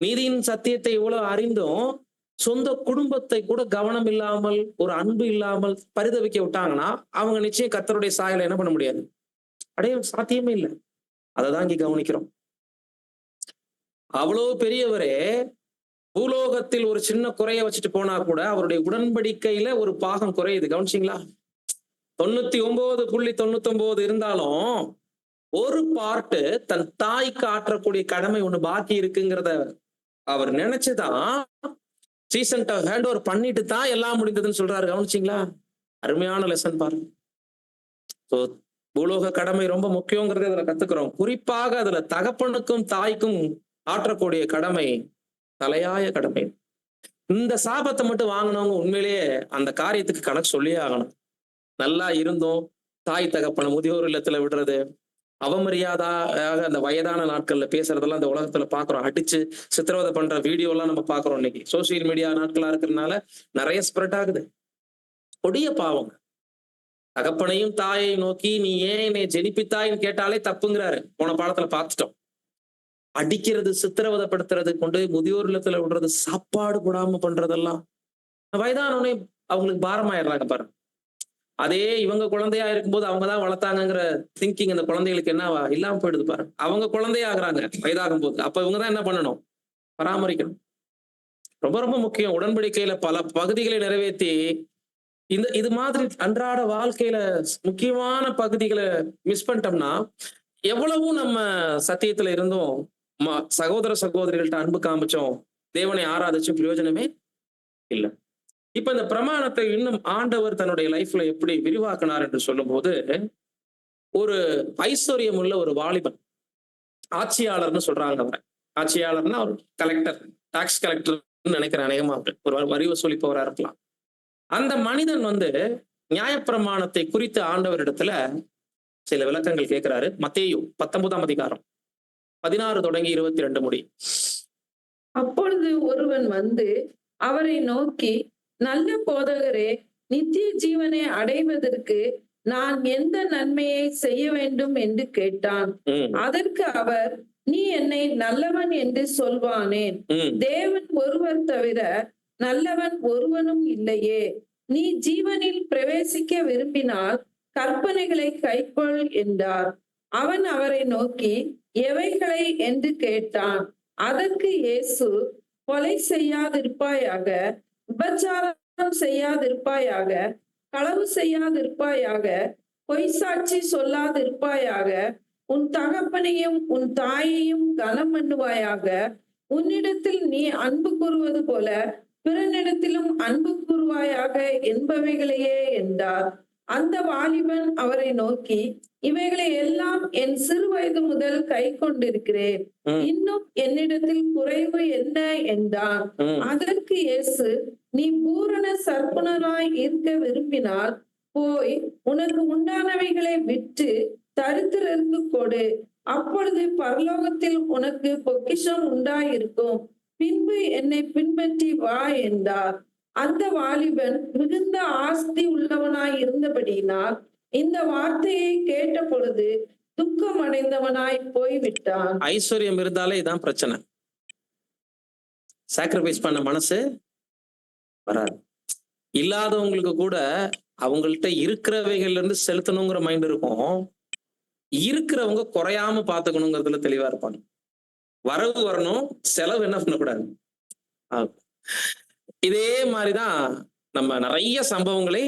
நீதியின் சத்தியத்தை இவ்வளவு அறிந்தும் சொந்த குடும்பத்தை கூட கவனம் இல்லாமல், ஒரு அன்பு இல்லாமல் பரிதவிக்க விட்டாங்கன்னா அவங்க நிச்சயம் கர்த்தருடைய சாயலை என்ன பண்ண முடியாது, அடைய சாத்தியமே இல்லை. அததான் இங்க கவனிக்கிறோம். அவ்வளவு பெரியவரே பூலோகத்தில் ஒரு சின்ன குறைய வச்சுட்டு போனா கூட அவருடைய உடன்படிக்கையில ஒரு பாகம் குறையுது. கவனிச்சிங்களா? 99.99 இருந்தாலும் ஒரு பார்ட்டு தன் தாய்க்கு ஆற்றக்கூடிய கடமை ஒண்ணு பாக்கி இருக்குங்கிறத அவர் நினைச்சுதான் சீசன்ட்ட ஹேண்ட் ஓவர் பண்ணிட்டு தான் எல்லாம் முடிந்ததுன்னு சொல்றாரு. கவனிச்சிங்களா? அருமையான லெசன் பாருங்க. பூலோக கடமை ரொம்ப முக்கியங்கிறத அதுல கத்துக்கிறோம். குறிப்பாக அதுல தகப்பனுக்கும் தாய்க்கும் ஆற்றக்கூடிய கடமை தலையாய கடமை. இந்த சாபத்தை மட்டும் வாங்கினவங்க உண்மையிலேயே அந்த காரியத்துக்கு கணக்கு சொல்லியே ஆகணும். நல்லா இருந்தோம், தாய் தகப்பனை முதியோர் இல்லத்துல விடுறது, அவமரியாதாக அந்த வயதான நாட்கள்ல பேசுறதெல்லாம் அந்த உலகத்துல பாக்குறோம். அடிச்சு சித்திரவதை பண்ற வீடியோ எல்லாம் நம்ம பாக்குறோம். இன்னைக்கு சோசியல் மீடியா நாட்களா இருக்கிறதுனால நிறைய ஸ்ப்ரெட் ஆகுது. கொடிய பாவம். தகப்பனையும் தாயை நோக்கி நீ ஏன் என்னை ஜெனிப்பித்தாயின்னு கேட்டாலே தப்புங்கிறாரு. போன பாடத்துல பார்த்துட்டோம். அடிக்கிறது, சித்திரவதைப்படுத்துறது, கொண்டு முதியோர் இல்லத்துல விடுறது, சாப்பாடு போடாம பண்றதெல்லாம் வயதானவனே அவங்களுக்கு பாரமாயிடுறாங்க பாருங்க. அதே இவங்க குழந்தையா இருக்கும்போது அவங்கதான் வளர்த்தாங்கிற திங்கிங் அந்த குழந்தைகளுக்கு என்னவா இல்லாம போயிடுது பாருங்க. அவங்க குழந்தையா ஆகுறாங்க வயதாகும் போது. அப்ப இவங்கதான் என்ன பண்ணணும்? பராமரிக்கணும். ரொம்ப ரொம்ப முக்கியம். உடன்படிக்கையில பல பகுதிகளை நிறைவேற்றி இது மாதிரி அன்றாட வாழ்க்கையில முக்கியமான பகுதிகளை மிஸ் பண்ணிட்டோம்னா, எவ்வளவு நம்ம சத்தியத்துல இருந்தும் சகோதர சகோதரிகள்ட்ட அன்பு காமிச்சோம், தேவனை ஆராதிச்சும் பிரயோஜனமே இல்ல. இப்ப இந்த பிரமாணத்தை இன்னும் ஆண்டவர் தன்னுடைய லைஃப்ல எப்படி விரிவாக்கினார் என்று சொல்லும்போது, ஒரு ஐஸ்வர்யம் உள்ள ஒரு வாலிபன், ஆட்சியாளர்னு சொல்றாங்க அவரை. ஆட்சியாளர்னா ஒரு கலெக்டர், டாக்ஸ் கலெக்டர் நினைக்கிறேன் அநேகமா. ஒரு வரி வசூலிப்பவரா இருக்கலாம். அந்த மனிதன் நியாயப்பிரமாணத்தை குறித்து ஆண்டவரிடத்துல சில விளக்கங்கள் கேட்கிறாரு. மத்தேயு 19ஆம் அதிகாரம் 16 தொடங்கி 22 முடி. அப்பொழுது ஒருவன் வந்து அவரை நோக்கி, நல்ல போதகரே, நித்திய ஜீவனை அடைவதற்கு நான் எந்த நன்மையை செய்ய வேண்டும் என்று கேட்டான். அதற்கு அவர், நீ என்னை நல்லவன் என்று சொல்வானேன்? தேவன் ஒருவர் தவிர நல்லவன் ஒருவனும் இல்லையே. நீ ஜீவனில் பிரவேசிக்க விரும்பினால் கற்பனைகளை கைக்கொள் என்றார். அவன் அவரை நோக்கி, எவைகளை என்று கேட்டான். அதற்கு இயேசு, கொலை செய்யாதிருப்பாயாக, விபச்சாரம் செய்யாதிருப்பாயாக, களவு செய்யாதிருப்பாயாக, பொய் சாட்சி சொல்லாதிருப்பாயாக, உன் தகப்பனையும் உன் தாயையும் கனம் பண்ணுவாயாக, உன்னிடத்தில் நீ அன்பு கூறுவது போல பிறனிடத்திலும் அன்பு கூறுவாயாக என்பவைகளையே என்றார். அந்த வாலிபன் அவரை நோக்கி, இவைகளை எல்லாம் என் சிறு வயது முதல் கை கொண்டிருக்கிறேன், இன்னும் என்னிடத்தில் குறைவு என்ன என்றான். அதற்கு இயேசு, நீ பூரண சற்புணராய் இருக்க விரும்பினால் போய் உனக்கு உண்டானவைகளை விற்று தரித்திரருக்கு கொடு, அப்பொழுது பரலோகத்தில் உனக்கு பொக்கிஷம் உண்டாயிருக்கும், பின்பு என்னை பின்பற்றி வா என்றார். அந்த வாலிபன் மிகுந்த ஆஸ்தி உள்ளவனாய் இருந்தபடியினால் இந்த வார்த்தையை கேட்ட பொழுது துக்கம் அடைந்தவனாய் போய்விட்டான். ஐஸ்வர்யம் இருந்தாலே இதான் பிரச்சனை. சாக்ரிஃபைஸ் பண்ண மனசு வராது. இல்லாதவங்களுக்கு கூட அவங்கள்ட்ட இருக்கிறவைகள்ல இருந்து செலுத்தணுங்கிற மைண்ட் இருக்கும். இருக்கிறவங்க குறையாம பாத்துக்கணுங்கிறதுல தெளிவா இருப்பாங்க. வரவு வரணும், செலவு என்ன பண்ணக்கூடாது. இதே மாதிரிதான் நம்ம நிறைய சம்பவங்களை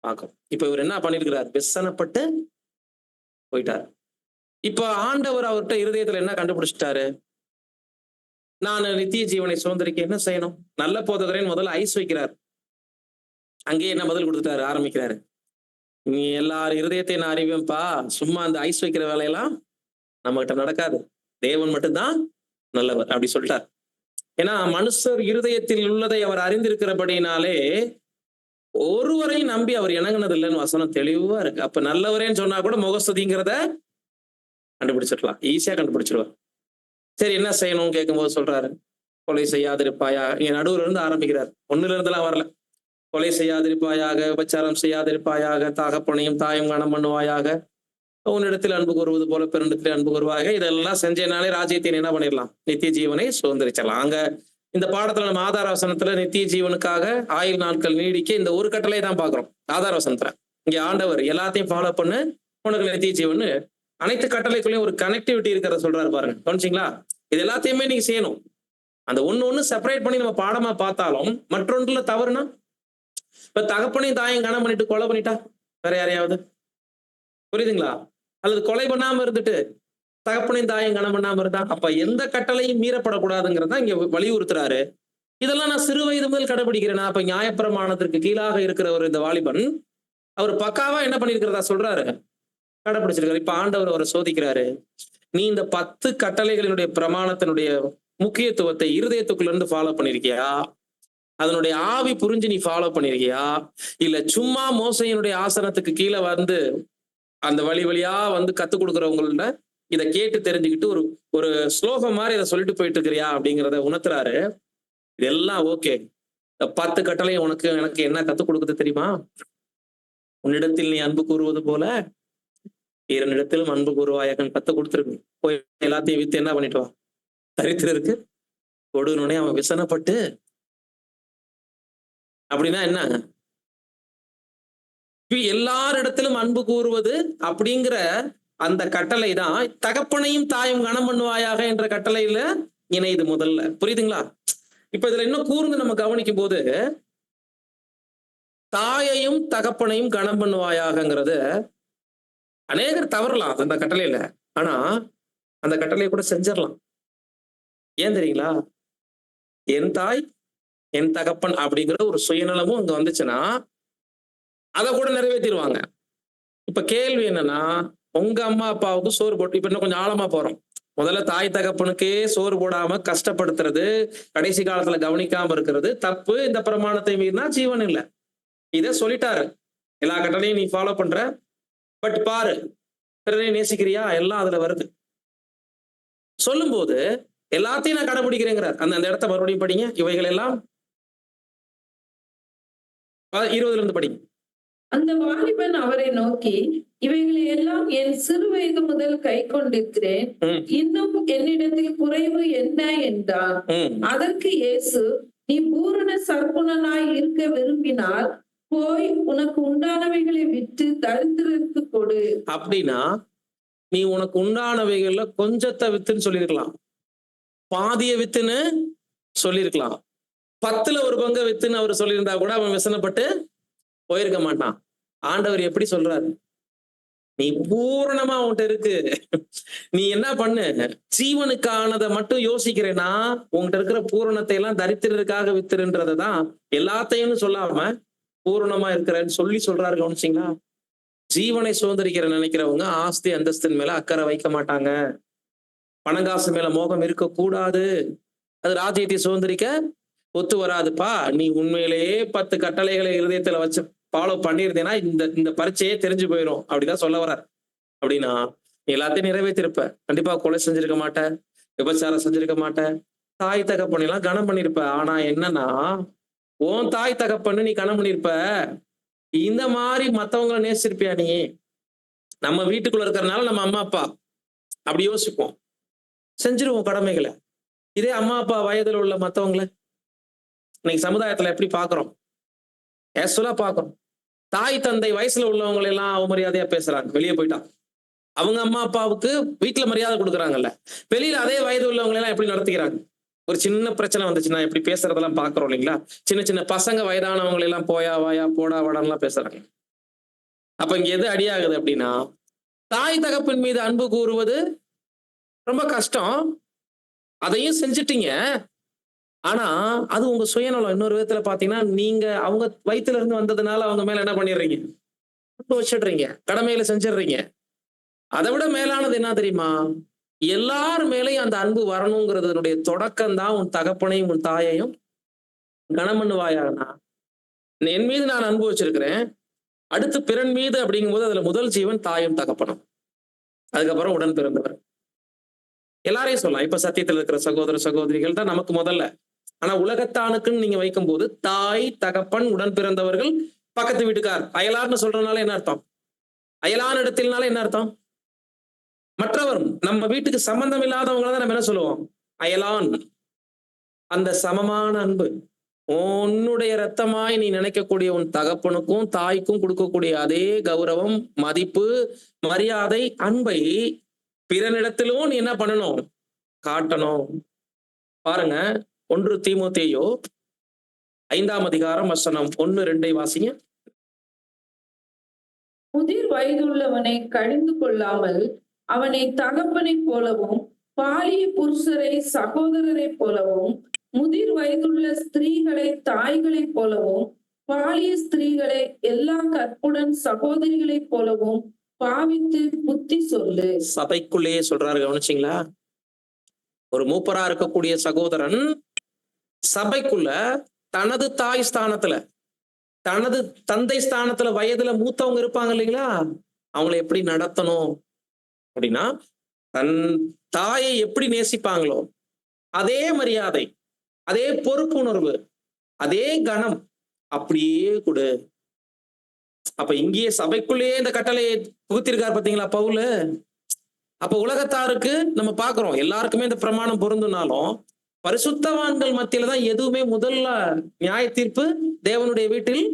பார்க்கணும். இப்ப இவர் என்ன பண்ணிருக்கிறார்? விசனப்பட்டு போயிட்டார். இப்ப ஆண்டவர் அவர்கிட்ட இருதயத்துல என்ன கண்டுபிடிச்சிட்டாரு? நான் நித்திய ஜீவனை சுதந்திரிக்க என்ன செய்யணும்? நல்ல போதகரேன்னு முதல்ல ஐஸ் வைக்கிறார். அங்கேயே என்ன பதில் கொடுத்துட்டாரு? ஆரம்பிக்கிறாரு, நீ எல்லாரும் இருதயத்தையும் நான் அறிவேன்பா, சும்மா அந்த ஐஸ் வைக்கிற வேலையெல்லாம் நம்ம கிட்ட நடக்காது, தேவன் மட்டும்தான் நல்லவர் அப்படி சொல்லிட்டார். ஏன்னா மனுஷர் இருதயத்தில் உள்ளதை அவர் அறிந்திருக்கிறபடினாலே ஒருவரையும் நம்பி அவர் இணங்கினது இல்லைன்னு வசனம் தெளிவா இருக்கு. அப்ப நல்லவரேன்னு சொன்னா கூட முகஸ்துதிங்கிறத கண்டுபிடிச்சிடலாம், ஈஸியா கண்டுபிடிச்சிருவார். சரி, என்ன செய்யணும்னு கேட்கும்போது சொல்றாரு, கொலை செய்யாதிருப்பாயா. இங்க நடுவுல இருந்து ஆரம்பிக்கிறார், ஒண்ணுல இருந்தெல்லாம் வரல. கொலை செய்யாதிருப்பாயாக, உபச்சாரம் செய்யாதிருப்பாயாக, தகப்பனையும் தாயும் கனம் பண்ணுவாயாக, உன்னிடத்தில் அன்பு கூறுவது போல பிறனிடத்தில் அன்பு கூறுவாங்க. இதெல்லாம் செஞ்சனாலே ராஜ்யத்தை என்ன பண்ணிடலாம்? நித்திய ஜீவனை சுதந்திரிச்சிடலாம். அங்க இந்த பாடத்துல நம்ம ஆதார வசனத்துல நித்திய ஜீவனுக்காக ஆயுள் நாட்கள் நீடிக்க இந்த ஒரு கட்டளை தான் பாக்குறோம் ஆதார வசனத்துல. இங்க ஆண்டவர் எல்லாத்தையும் ஃபாலோ பண்ணு, உனக்கு நித்திய ஜீவன், அனைத்து கட்டளைக்குள்ளேயும் ஒரு கனெக்டிவிட்டி இருக்கிறத சொல்றாரு பாருங்க. கவனிச்சிங்களா? இது எல்லாத்தையுமே நீங்க செய்யணும். அந்த ஒண்ணு செப்பரேட் பண்ணி நம்ம பாடமா பார்த்தாலும் மற்றொன்றுல தவறுனா, இப்ப தகப்பனையும் தாயும் கனம் பண்ணிட்டு கொலை பண்ணிட்டா வேற யாரையாவது, புரியுதுங்களா? அல்லது கொலை பண்ணாம இருந்துட்டு தகப்பனையும் தாயும் கனம் பண்ணாம இருந்தா, அப்ப எந்த கட்டளையும் மீறப்படக்கூடாதுங்கிறதா இங்க வலியுறுத்துறாரு. இதெல்லாம் நான் சிறு வயது முதல் கடைபிடிக்கிறேன். அப்ப நியாயப்பிரமாணத்திற்கு கீழாக இருக்கிற ஒரு இந்த வாலிபன் அவர் பக்காவா என்ன பண்ணிருக்கிறதா சொல்றாரு, கடைபிடிச்சிருக்காரு. இப்ப ஆண்டவர் அவரை சோதிக்கிறாரு, நீ இந்த 10 கட்டளைகளினுடைய பிரமாணத்தினுடைய முக்கியத்துவத்தை இருதயத்துக்குள்ள இருந்து ஃபாலோ பண்ணிருக்கியா? அதனுடைய ஆவி புரிஞ்சு நீ ஃபாலோ பண்ணிருக்கியா? இல்ல சும்மா மோசையினுடைய ஆசனத்துக்கு கீழே அந்த வழியா கத்துக் கொடுக்குறவங்கள்ட்ட இதை கேட்டு தெரிஞ்சுக்கிட்டு ஒரு ஸ்லோகம் மாதிரி இதை சொல்லிட்டு போயிட்டு இருக்கிறியா அப்படிங்கிறத உணர்த்துறாரு. இதெல்லாம் ஓகே. 10 கட்டளையும் எனக்கு என்ன கத்துக் கொடுக்குது தெரியுமா? உன்னிடத்தில் நீ அன்பு கூறுவது போல பிறனிடத்திலும் அன்பு கூறுவாயகன் கத்துக் கொடுத்துருக்கு. போய் எல்லாத்தையும் வித்து என்ன பண்ணிட்டு வா, தரித்திரருக்கு கொடுனே. அவன் விசனப்பட்டு அப்படின்னா என்ன? எல்லாரிடத்திலும் அன்பு கூறுவது அப்படிங்கிற அந்த கட்டளை தான் தகப்பனையும் தாயும் கனம் பண்ணுவாயாக என்ற கட்டளையில இணையுது முதல்ல. புரியுதுங்களா? இப்ப இதுல இன்னும் கூர்ந்து நம்ம கவனிக்கும் போது, தாயையும் தகப்பனையும் கனம் பண்ணுவாயாகங்கிறது அநேகர் தவறலாம் அந்த கட்டளையில. ஆனா அந்த கட்டளையை கூட செஞ்சிடலாம். ஏன் தெரியுங்களா? என் தாய் என் தகப்பன் அப்படிங்கிற ஒரு சுயநலமும் அங்க வந்துச்சுன்னா அதை கூட நிறைவேற்றிடுவாங்க. இப்ப கேள்வி என்னன்னா, உங்க அம்மா அப்பாவுக்கு சோறு போட்டு, இப்ப இன்னும் கொஞ்சம் ஆழமா போறோம். முதல்ல தாய் தகப்பனுக்கே சோறு போடாம கஷ்டப்படுத்துறது, கடைசி காலத்துல கவனிக்காம இருக்கிறது தப்பு. இந்த பிரமாணத்தை மீறினா ஜீவன் இல்லை. இதை சொல்லிட்டாரு. எல்லா கட்டளையும் நீ ஃபாலோ பண்ற, பட் பாரு பிறரை நேசிக்கிறியா, எல்லாம் அதுல வருது. சொல்லும்போது எல்லாத்தையும் நான் கடைபிடிக்கிறேங்கிறார். அந்த அந்த இடத்த மறுபடியும் படிங்க. இவைகள் எல்லாம் 20 இருந்து படிங்க. அந்த வாலிபன் அவரை நோக்கி, இவைகளை எல்லாம் என் சிறு வயது முதல் கை கொண்டிருக்கிறேன், ம், இன்னும் என்னிடத்தில் குறைவு என்ன என்றான். ம். அதற்கு இயேசு, நீ பூரண சற்புணனாய் இருக்க விரும்பினால் போய் உனக்கு உண்டானவைகளை விற்று தரித்திரருக்கு கொடு. அப்படின்னா நீ உனக்கு உண்டானவைகள்ல கொஞ்சத்தை வித்துன்னு சொல்லியிருக்கலாம், பாதிய வித்துன்னு சொல்லியிருக்கலாம், 10ல ஒரு பங்கு வித்துன்னு அவர் சொல்லியிருந்தா கூட அவன் விசனப்பட்டு போயிருக்க மாட்டான். ஆண்டவர் எப்படி சொல்றாரு? நீ பூரணமா உன்கிட்ட இருக்கு, நீ என்ன பண்ணு, ஜீவனுக்கானதை மட்டும் யோசிக்கிறேன்னா உன்கிட்ட இருக்கிற பூரணத்தை எல்லாம் தரித்திரருக்காக வித்துருன்றதான் எல்லாத்தையும் சொல்லாம பூரணமா இருக்கிறேன்னு சொல்லி சொல்றாரு. கவனிச்சிங்களா? ஜீவனை சுதந்திரிக்கிற நினைக்கிறவங்க ஆஸ்தி அந்தஸ்தின் மேல அக்கறை வைக்க மாட்டாங்க. பணங்காசு மேல மோகம் இருக்கக்கூடாது. அது ராஜ்யத்தை சுதந்திரிக்க ஒத்து வராதுப்பா. நீ உண்மையிலேயே 10 கட்டளைகளை இருதயத்துல வச்சு ஃபாலோ பண்ணியிருந்தேன்னா இந்த இந்த பரீட்சையே தெரிஞ்சு போயிடும் அப்படிதான் சொல்ல வர்றார். அப்படின்னா நீ எல்லாத்தையும் நிறைவேற்றிருப்ப. கண்டிப்பா கொலை செஞ்சிருக்க மாட்ட, விபச்சாரம் செஞ்சிருக்க மாட்ட, தாய் தகப்பன் எல்லாம் கனம் பண்ணிருப்ப. ஆனா என்னன்னா, உன் தாய் தகப்பன்னு நீ கனம் பண்ணிருப்ப, இந்த மாதிரி மத்தவங்களை நேசிருப்பியா நீ? நம்ம வீட்டுக்குள்ள இருக்கிறதுனால நம்ம அம்மா அப்பா அப்படி யோசிப்போம், செஞ்சிருவோம் கடமைகளை. இதே அம்மா அப்பா வயதுல உள்ள மத்தவங்களை இன்னைக்கு சமுதாயத்துல எப்படி பாக்குறோம்? கேஷுவலா பாக்குறோம். தாய் தந்தை வயசுல உள்ளவங்களை எல்லாம் அவமரியாதையா பேசுறாங்க, வெளியே போயிட்டா. அவங்க அம்மா அப்பாவுக்கு வீட்டுல மரியாதை கொடுக்குறாங்கல்ல, வெளியில அதே வயது உள்ளவங்களை எல்லாம் எப்படி நடத்திக்கிறாங்க? ஒரு சின்ன பிரச்சனை வந்துச்சுன்னா எப்படி பேசுறதெல்லாம் பாக்குறோம் இல்லைங்களா? சின்ன சின்ன பசங்க வயதானவங்களை எல்லாம் போயா வாயா போடா வாடான்லாம் பேசுறாங்க. அப்ப இங்க எது அடியாகுது அப்படின்னா, தாய் தகப்பின் மீது அன்பு கூறுவது ரொம்ப கஷ்டம், அதையும் செஞ்சுட்டீங்க. ஆனா அது உங்க சுயநலம். இன்னொரு விதத்துல பாத்தீங்கன்னா, நீங்க அவங்க வயித்துல இருந்து வந்ததுனால அவங்க மேல என்ன பண்ணிடுறீங்க? அன்பு வச்சிடுறீங்க, கடமையில செஞ்சிடுறீங்க. அதை விட மேலானது என்ன தெரியுமா? எல்லார் மேலையும் அந்த அன்பு வரணுங்கிறதுனுடைய தொடக்கம் தான் உன் தகப்பனையும் உன் தாயையும் கனம் பண்ணுவாயானா. என் மீது நான் அன்பு வச்சிருக்கிறேன், அடுத்து பிறன் மீது அப்படிங்கும்போது அதுல முதல் ஜீவன் தாயும் தகப்பனும், அதுக்கப்புறம் உடன் பிறந்தவர். எல்லாரையும் சொல்லலாம். இப்ப சத்தியத்தில் இருக்கிற சகோதர சகோதரிகள் தான் நமக்கு முதல்ல. ஆனா உலகத்தானுக்குன்னு நீங்க வைக்கும் போது தாய் தகப்பன் உடன் பிறந்தவர்கள் பக்கத்து வீட்டுக்கார் அயலார்னு சொல்றதுனால என்ன அர்த்தம்? அயலான் இடத்தில்னால என்ன அர்த்தம்? மற்றவர், நம்ம வீட்டுக்கு சம்பந்தம் இல்லாதவங்கள தான் நம்ம என்ன சொல்லுவோம்? அயலான். அந்த சமமான அன்பு, உன்னுடைய ரத்தமாய் நீ நினைக்கக்கூடிய உன் தகப்பனுக்கும் தாய்க்கும் கொடுக்கக்கூடிய அதே கௌரவம், மதிப்பு, மரியாதை, அன்பை பிறனிடத்திலும் நீ என்ன பண்ணணும்? காட்டணும். பாருங்க, 1 தீமோத்தேயு 5ஆம் அதிகாரம் வசனம் 1-2 வாசிங்க. முதிர் வயதுள்ளவனை கடிந்து கொள்ளாமல் அவனை தகப்பனைப் போலவும் பாலிய புருஷரை சகோதரரைப் போலவும் முதிர் வயதுள்ள ஸ்திரீகளை தாய்களைப் போலவும் பாலிய ஸ்திரீகளை எல்லா கற்புடன் சகோதரிகளைப் போலவும் பாவித்து புத்தி சொல்லு. சபைக்குள்ளேயே சொல்றாரு. கவனிச்சிங்களா? ஒரு மூப்பரா இருக்கக்கூடிய சகோதரன் சபைக்குள்ள தனது தாய் ஸ்தானத்துல, தனது தந்தை ஸ்தானத்துல வயதுல மூத்தவங்க இருப்பாங்க இல்லைங்களா, அவங்களை எப்படி நடத்தணும் அப்படின்னா, தன் தாயை எப்படி நேசிப்பாங்களோ அதே மரியாதை, அதே பொறுப்புணர்வு, அதே கணம் அப்படியே கொடு. அப்ப இங்கேயே சபைக்குள்ளேயே இந்த கட்டளையை புகுத்திருக்காரு பாத்தீங்களா பவுலு. அப்ப உலகத்தாருக்கு நம்ம பாக்குறோம், எல்லாருக்குமே இந்த பிரமாணம் பொருந்துனாலும் பரிசுத்தவான்கள் மத்தியில தான் எதுவுமே முதல்ல நியாய தீர்ப்பு தேவனுடைய வீட்டில்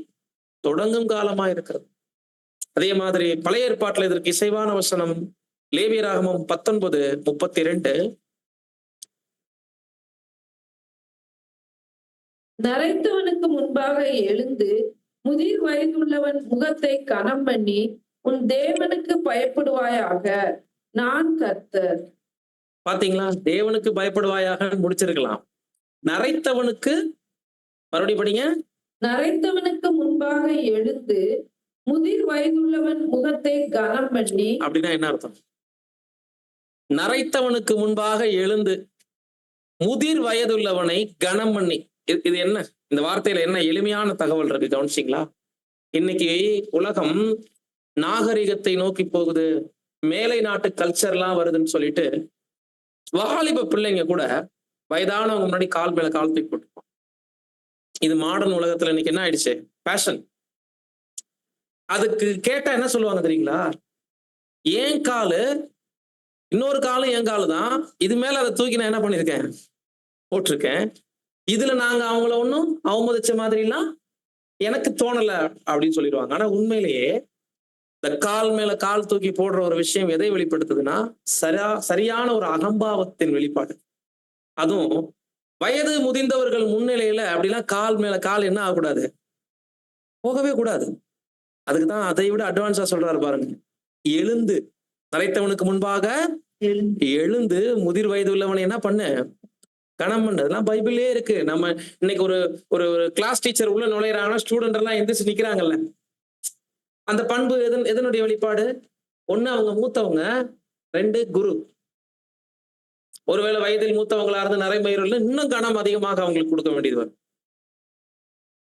தொடங்கும் காலமா இருக்கிறது. அதே மாதிரி பழைய ஏற்பாட்டுல இதற்கு இசைவான வசனம் லேவியராகமம் 19:32. நரைத்தவனுக்கு முன்பாக எழுந்து முதிர் வயதுள்ளவன் முகத்தை கனம் பண்ணி உன் தேவனுக்கு பயப்படுவாயாக. நான் கர்த்தர். பாத்தீங்களா? தேவனுக்கு பயப்படுவாயாக முடிச்சிருக்கலாம். நரைத்தவனுக்கு, மறுபடியும் படிங்க. நரைத்தவனுக்கு முன்பாக எழுந்து முதிர் வயதுள்ளவன் முகத்தை கனம் பண்ணி. அப்படின்னா என்ன அர்த்தம்? நரைத்தவனுக்கு முன்பாக எழுந்து முதிர் வயதுள்ளவனை கனம் பண்ணி. இது என்ன? இந்த வார்த்தையில என்ன எளிமையான தகவல் இருக்கு, கவனிச்சிங்களா? இன்னைக்கு உலகம் நாகரிகத்தை நோக்கி போகுது, மேலை நாட்டு கல்ச்சர்லாம் வருதுன்னு சொல்லிட்டு வாலிப பிள்ளைங்க கூட வயதானவங்க முன்னாடி கால் மேல கால் தூக்கி போட்டுருப்பாங்க. இது மாடர்ன் உலகத்துல இன்னைக்கு என்ன ஆயிடுச்சு? பேஷன். அதுக்கு கேட்டா என்ன சொல்லுவாங்க தெரியுங்களா? ஏன் காலு இன்னொரு காலும் என் காலு தான், இது மேல அதை தூக்கி நான் என்ன பண்ணிருக்கேன், போட்டிருக்கேன். இதுல நாங்க அவங்கள ஒன்றும் அவமதிச்ச மாதிரிலாம் எனக்கு தோணல அப்படின்னு சொல்லிடுவாங்க. ஆனா உண்மையிலேயே இந்த கால் மேல கால் தூக்கி போடுற ஒரு விஷயம் எதை வெளிப்படுத்துதுன்னா, சரியான ஒரு அகம்பாவத்தின் வெளிப்பாடு. அதுவும் வயது முதிர்ந்தவர்கள் முன்னிலையில அப்படிலாம் கால் மேல கால் என்ன ஆகக்கூடாது, போகவே கூடாது. அதுக்குதான் அதை விட அட்வான்ஸா சொல்றாரு பாருங்க. எழுந்து, நரைத்தவனுக்கு முன்பாக எழுந்து முதிர் வயது உள்ளவனை என்ன பண்ணு, கணம் பண்ணு. அதெல்லாம் பைபிளே இருக்கு. நம்ம இன்னைக்கு ஒரு ஒரு கிளாஸ் டீச்சர் உள்ள நுழையிறாங்கன்னா ஸ்டூடெண்ட் எல்லாம் எந்திரிச்சு நிக்கிறாங்கல்ல, அந்த பண்பு எதனுடைய வெளிப்பாடு? ஒண்ணு அவங்க மூத்தவங்க, ரெண்டு குரு. ஒருவேளை வயதில் மூத்தவங்களா இருந்து நரைமயிரில் இன்னும் கனம் அதிகமாக அவங்களுக்கு கொடுக்க வேண்டியது வரும்.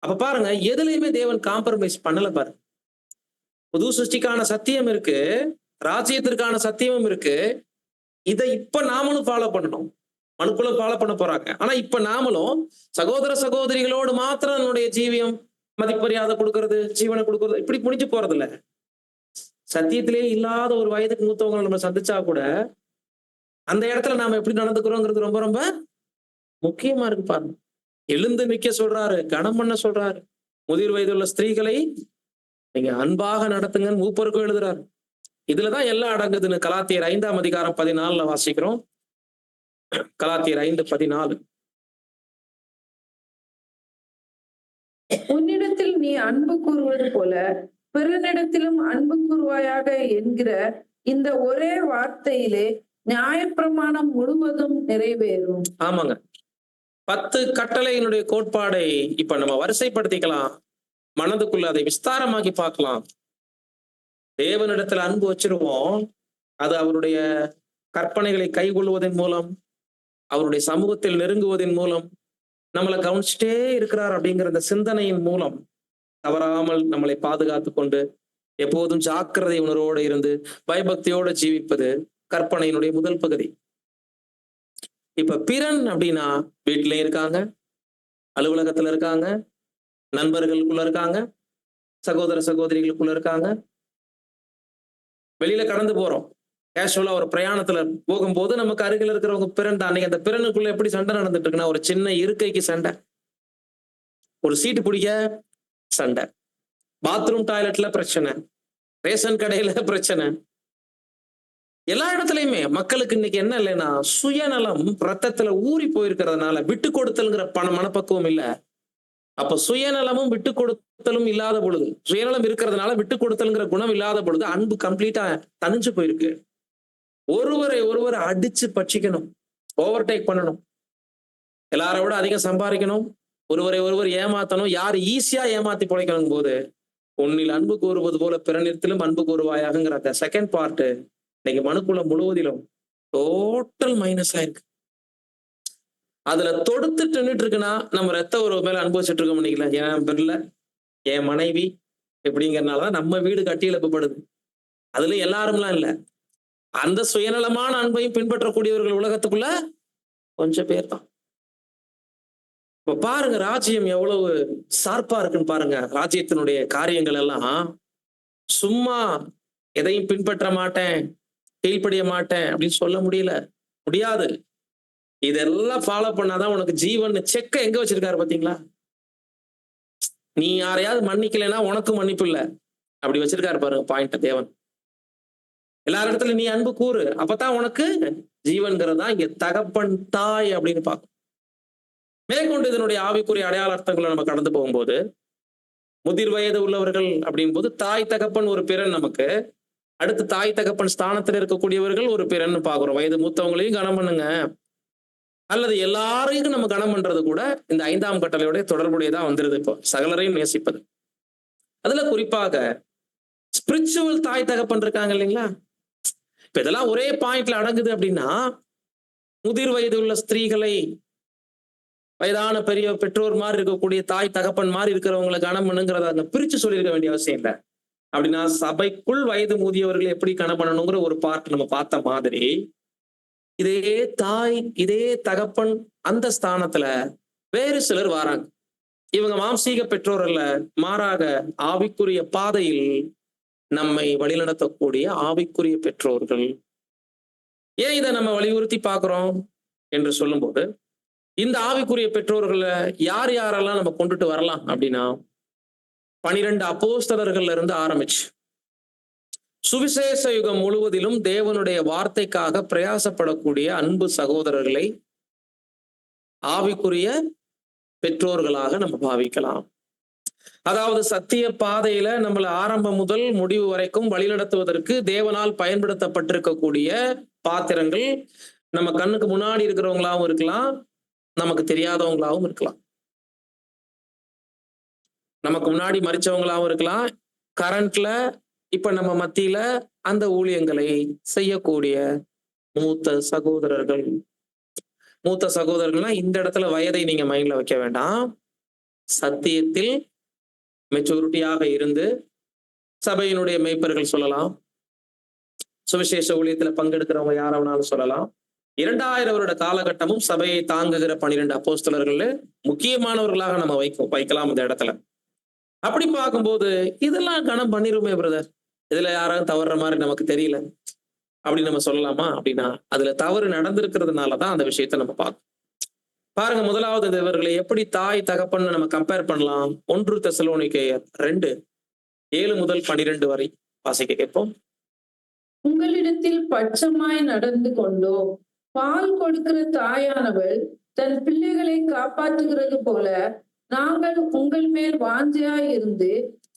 அப்ப பாருங்க, எதுலையுமே தேவன் காம்ப்ரமைஸ் பண்ணல. பாரு, புது சிருஷ்டிக்கான சத்தியம் இருக்கு, ராஜ்யத்திற்கான சத்தியமும் இருக்கு. இதை இப்ப நாமளும் ஃபாலோ பண்ணணும். மனுக்குள்ள ஃபாலோ பண்ண போறாங்க. ஆனா இப்ப நாமளும் சகோதர சகோதரிகளோடு மாத்திரம் நம்முடைய ஜீவியம் மதிப்பரியாதை கொடுக்கறது, ஜீவனை கொடுக்கறது இப்படி முடிஞ்சு போறது இல்ல. சத்தியத்திலே இல்லாத ஒரு வயதுக்கு மூத்தவங்களை நம்ம சந்திச்சா கூட அந்த இடத்துல நாம எப்படி நடந்துக்கிறோங்கிறது ரொம்ப ரொம்ப முக்கியமா இருக்கு. பாருங்க, எழுந்து நிக்க சொல்றாரு, கனம் பண்ண சொல்றாரு. முதிர் வயதுள்ள ஸ்திரீகளை நீங்க அன்பாக நடத்துங்கன்னு மூப்பருக்கும் எழுதுறாரு. இதுலதான் எல்லாம் அடங்குதுன்னு கலாத்தியர் 5ஆம் அதிகாரம் 14 வாசிக்கிறோம். கலாத்தியர் 5:14. உன்னிடத்தில் நீ அன்பு கூறுவது போல பிறனிடத்திலும் அன்பு கூறுவாயாக என்கிற இந்த ஒரே வார்த்தையிலே நியாயப்பிரமாணம் முழுவதும் நிறைவேறும். ஆமாங்க, 10 கட்டளையினுடைய கோட்பாடை இப்ப நம்ம வரிசைப்படுத்திக்கலாம், மனதுக்குள்ள அதை விஸ்தாரமாக்கி பார்க்கலாம். தேவனிடத்துல அன்பு வச்சிருவோம், அது அவருடைய கற்பனைகளை கைகொள்வதன் மூலம், அவருடைய சமூகத்தில் நெருங்குவதன் மூலம், நம்மளை கவனிச்சுட்டே இருக்கிறார் அப்படிங்கிற அந்த சிந்தனையின் மூலம் தவறாமல் நம்மளை பாதுகாத்து கொண்டு எப்போதும் ஜாக்கிரதை உணர்வோடு இருந்து பயபக்தியோட ஜீவிப்பது கற்பனையினுடைய முதல் பகுதி. இப்ப பிறன் அப்படின்னா வீட்டிலையும் இருக்காங்க, அலுவலகத்துல இருக்காங்க, நண்பர்களுக்குள்ள இருக்காங்க, சகோதர சகோதரிகளுக்குள்ள இருக்காங்க, வெளியில கடந்து போறோம், கேஷுவலா ஒரு பிரயாணத்துல போகும்போது நமக்கு அருகில் இருக்கிறவங்க பிறன் தான். அன்னைக்கு அந்த பிறனுக்குள்ள எப்படி சண்டை நடந்துட்டு இருக்குன்னா, ஒரு சின்ன இருக்கைக்கு சண்டை, ஒரு சீட்டு பிடிக்க சண்டை, பாத்ரூம் டாய்லெட்ல பிரச்சனை, ரேஷன் கடையில பிரச்சனை, எல்லா இடத்துலயுமே. மக்களுக்கு இன்னைக்கு என்ன இல்லைன்னா, சுயநலம் ரத்தத்துல ஊறி போயிருக்கிறதுனால விட்டு கொடுத்தல்ங்கிற மனப்பக்குவம் இல்ல. அப்ப சுயநலமும் விட்டு கொடுத்தலும் இல்லாத பொழுது, சுயநலம் இருக்கிறதுனால விட்டு கொடுத்தல்ங்கிற குணம் இல்லாத பொழுது அன்பு கம்ப்ளீட்டா தனிஞ்சு போயிருக்கு. ஒருவரை ஒருவர் அடிச்சு பட்சிக்கணும், ஓவர்டேக் பண்ணணும், எல்லாரை விட அதிகம் சம்பாதிக்கணும், ஒருவரை ஒருவர் ஏமாத்தணும், யார் ஈஸியா ஏமாத்தி பிழைக்கணும் போது உன்னில் அன்பு கூறுவது போல பிறனிடத்திலும் அன்பு கூறுவாயாங்கிற அந்த செகண்ட் பார்ட் இன்னைக்கு மனுக்குளம் முழுவதிலும் டோட்டல் மைனஸ் ஆயிருக்கு. அதுல தொடுத்துட்டு நின்றுட்டு இருக்குன்னா நம்ம ரத்த உறவு மேல அனுபவிச்சுட்டு இருக்க முடியல. என் பிள்ளை, என் மனைவி இப்படிங்கிறதுனாலதான் நம்ம வீடு கட்டி எழுப்பப்படுது. அதுல எல்லாரும்லாம் இல்ல, அந்த சுயநலமான அன்பையும் பின்பற்றக்கூடியவர்கள் உலகத்துக்குள்ள கொஞ்சம் பேர் தான். இப்ப பாருங்க, ராஜ்யம் எவ்வளவு சார்பா இருக்குன்னு பாருங்க. ராஜ்யத்தினுடைய காரியங்கள் எல்லாம் சும்மா எதையும் பின்பற்ற மாட்டேன், கீழ்ப்படிய மாட்டேன் அப்படின்னு சொல்ல முடியாது. இதெல்லாம் ஃபாலோ பண்ணாதான் உனக்கு ஜீவன். செக்க எங்க வச்சிருக்காரு பாத்தீங்களா? நீ யாரையாவது மன்னிக்கலைன்னா உனக்கும் மன்னிப்பு இல்லை, அப்படி வச்சிருக்காரு பாருங்க பாயிண்ட் தேவன். எல்லாரிடத்துல நீ அன்பு கூறு, அப்பதான் உனக்கு ஜீவன்கிறதா இங்க தகப்பன் தாய் அப்படின்னு பார்க்கும். மேற்கொண்டு இதனுடைய ஆவிக்குரிய அடையாள அர்த்தங்களை நம்ம கடந்து போகும்போது, முதிர் வயது உள்ளவர்கள் அப்படின் போது தாய் தகப்பன் ஒரு பிறன் நமக்கு, அடுத்து தாய் தகப்பன் ஸ்தானத்தில் இருக்கக்கூடியவர்கள் ஒரு பிறன்னு பாக்குறோம். வயது மூத்தவங்களையும் கனம் பண்ணுங்க, அல்லது எல்லாரையும் நம்ம கனம் பண்றது கூட இந்த 5ஆம் கட்டளையோட தொடர்புடையதா வந்துருது. இப்போ சகலரையும் நேசிப்பது, அதுல குறிப்பாக ஸ்பிரிச்சுவல் தாய் தகப்பன் இருக்காங்க இல்லைங்களா? இப்ப இதெல்லாம் ஒரே பாயிண்ட்ல அடங்குது அப்படின்னா, முதிர் வயது உள்ள ஸ்திரீகளை, வயதான பெரிய பெற்றோர் மாதிரி இருக்கக்கூடிய தாய் தகப்பன் மாதிரி இருக்கிறவங்களை கனம் பண்ணுங்கிறத அங்க பிரிச்சு சொல்லியிருக்க வேண்டிய அவசியம் இல்லை. அப்படின்னா சபைக்குள் வயது முதியவர்களை எப்படி கனம் பண்ணணுங்கிற ஒரு பார்ட் நம்ம பார்த்த மாதிரி, இதே தாய் இதே தகப்பன் அந்த ஸ்தானத்துல வேறு சிலர் வராங்க. இவங்க மாம்சீக பெற்றோர் அல்ல, மாறாக ஆவிக்குரிய பாதையில் நம்மை வழிநடத்தக்கூடிய ஆவிக்குரிய பெற்றோர்கள். ஏன் இதை நம்ம வலியுறுத்தி பார்க்கிறோம் என்று சொல்லும்போது, இந்த ஆவிக்குரிய பெற்றோர்களை யார் யாரெல்லாம் நம்ம கொண்டுட்டு வரலாம் அப்படின்னா, 12 அப்போஸ்தலர்கள்ல இருந்து ஆரம்பிச்சு சுவிசேஷ யுகம் முழுவதிலும் தேவனுடைய வார்த்தைக்காக பிரயாசப்படக்கூடிய அன்பு சகோதரர்களை ஆவிக்குரிய பெற்றோர்களாக நம்ம பாவிக்கலாம். அதாவது சத்திய பாதையில நம்மளை ஆரம்பம் முதல் முடிவு வரைக்கும் வழிநடத்துவதற்கு தேவனால் பயன்படுத்தப்பட்டிருக்கக்கூடிய பாத்திரங்கள் நம்ம கண்ணுக்கு முன்னாடி இருக்கிறவங்களாவும் இருக்கலாம், நமக்கு தெரியாதவங்களாவும் இருக்கலாம். நமக்கு முன்னாடி மறிச்சவங்களாவும் இருக்கலாம், கரண்ட்ல இப்ப நம்ம மத்தியில அந்த ஊழியங்களை செய்யக்கூடிய மூத்த சகோதரர்கள். மூத்த சகோதரர்கள்னா இந்த இடத்துல வயதை நீங்க மைண்ட்ல வைக்க வேண்டாம். சத்தியத்தில் மெச்சூரிட்டியாக இருந்து சபையினுடைய மேய்ப்பர்கள் சொல்லலாம், சுவிசேஷ ஊழியத்துல பங்கெடுக்கிறவங்க யாராவனாலும் சொல்லலாம். 2000 வருட காலகட்டமும் சபையை தாங்குகிற 12 அப்போஸ்தலர்கள் முக்கியமானவர்களாக நம்ம வைக்கலாம் இந்த இடத்துல. அப்படி பார்க்கும்போது இதெல்லாம் கனம் பண்ணிருமே பிரதர், இதுல யாராவது தவறுற மாதிரி நமக்கு தெரியல அப்படின்னு நம்ம சொல்லலாமா அப்படின்னா, அதுல தவறு நடந்திருக்கிறதுனாலதான் அந்த விஷயத்த நம்ம பார்க்கணும். பாருங்க, முதலாவது இவர்களை எப்படி தாய் தகப்பன் நம்ம கம்பேர் பண்ணலாம். 1 தெசலோனிக்கேயர் 2:7 முதல் 12 வரை வாசிக்க கேட்போம். உங்களிடத்தில் பட்சமாய் நடந்து கொண்டோ, பால் கொடுக்கிற தாயானவள் தன் பிள்ளைகளை காப்பாற்றுகிறது போல நாங்கள் உங்கள் மேல் வாஞ்சையாய் இருந்து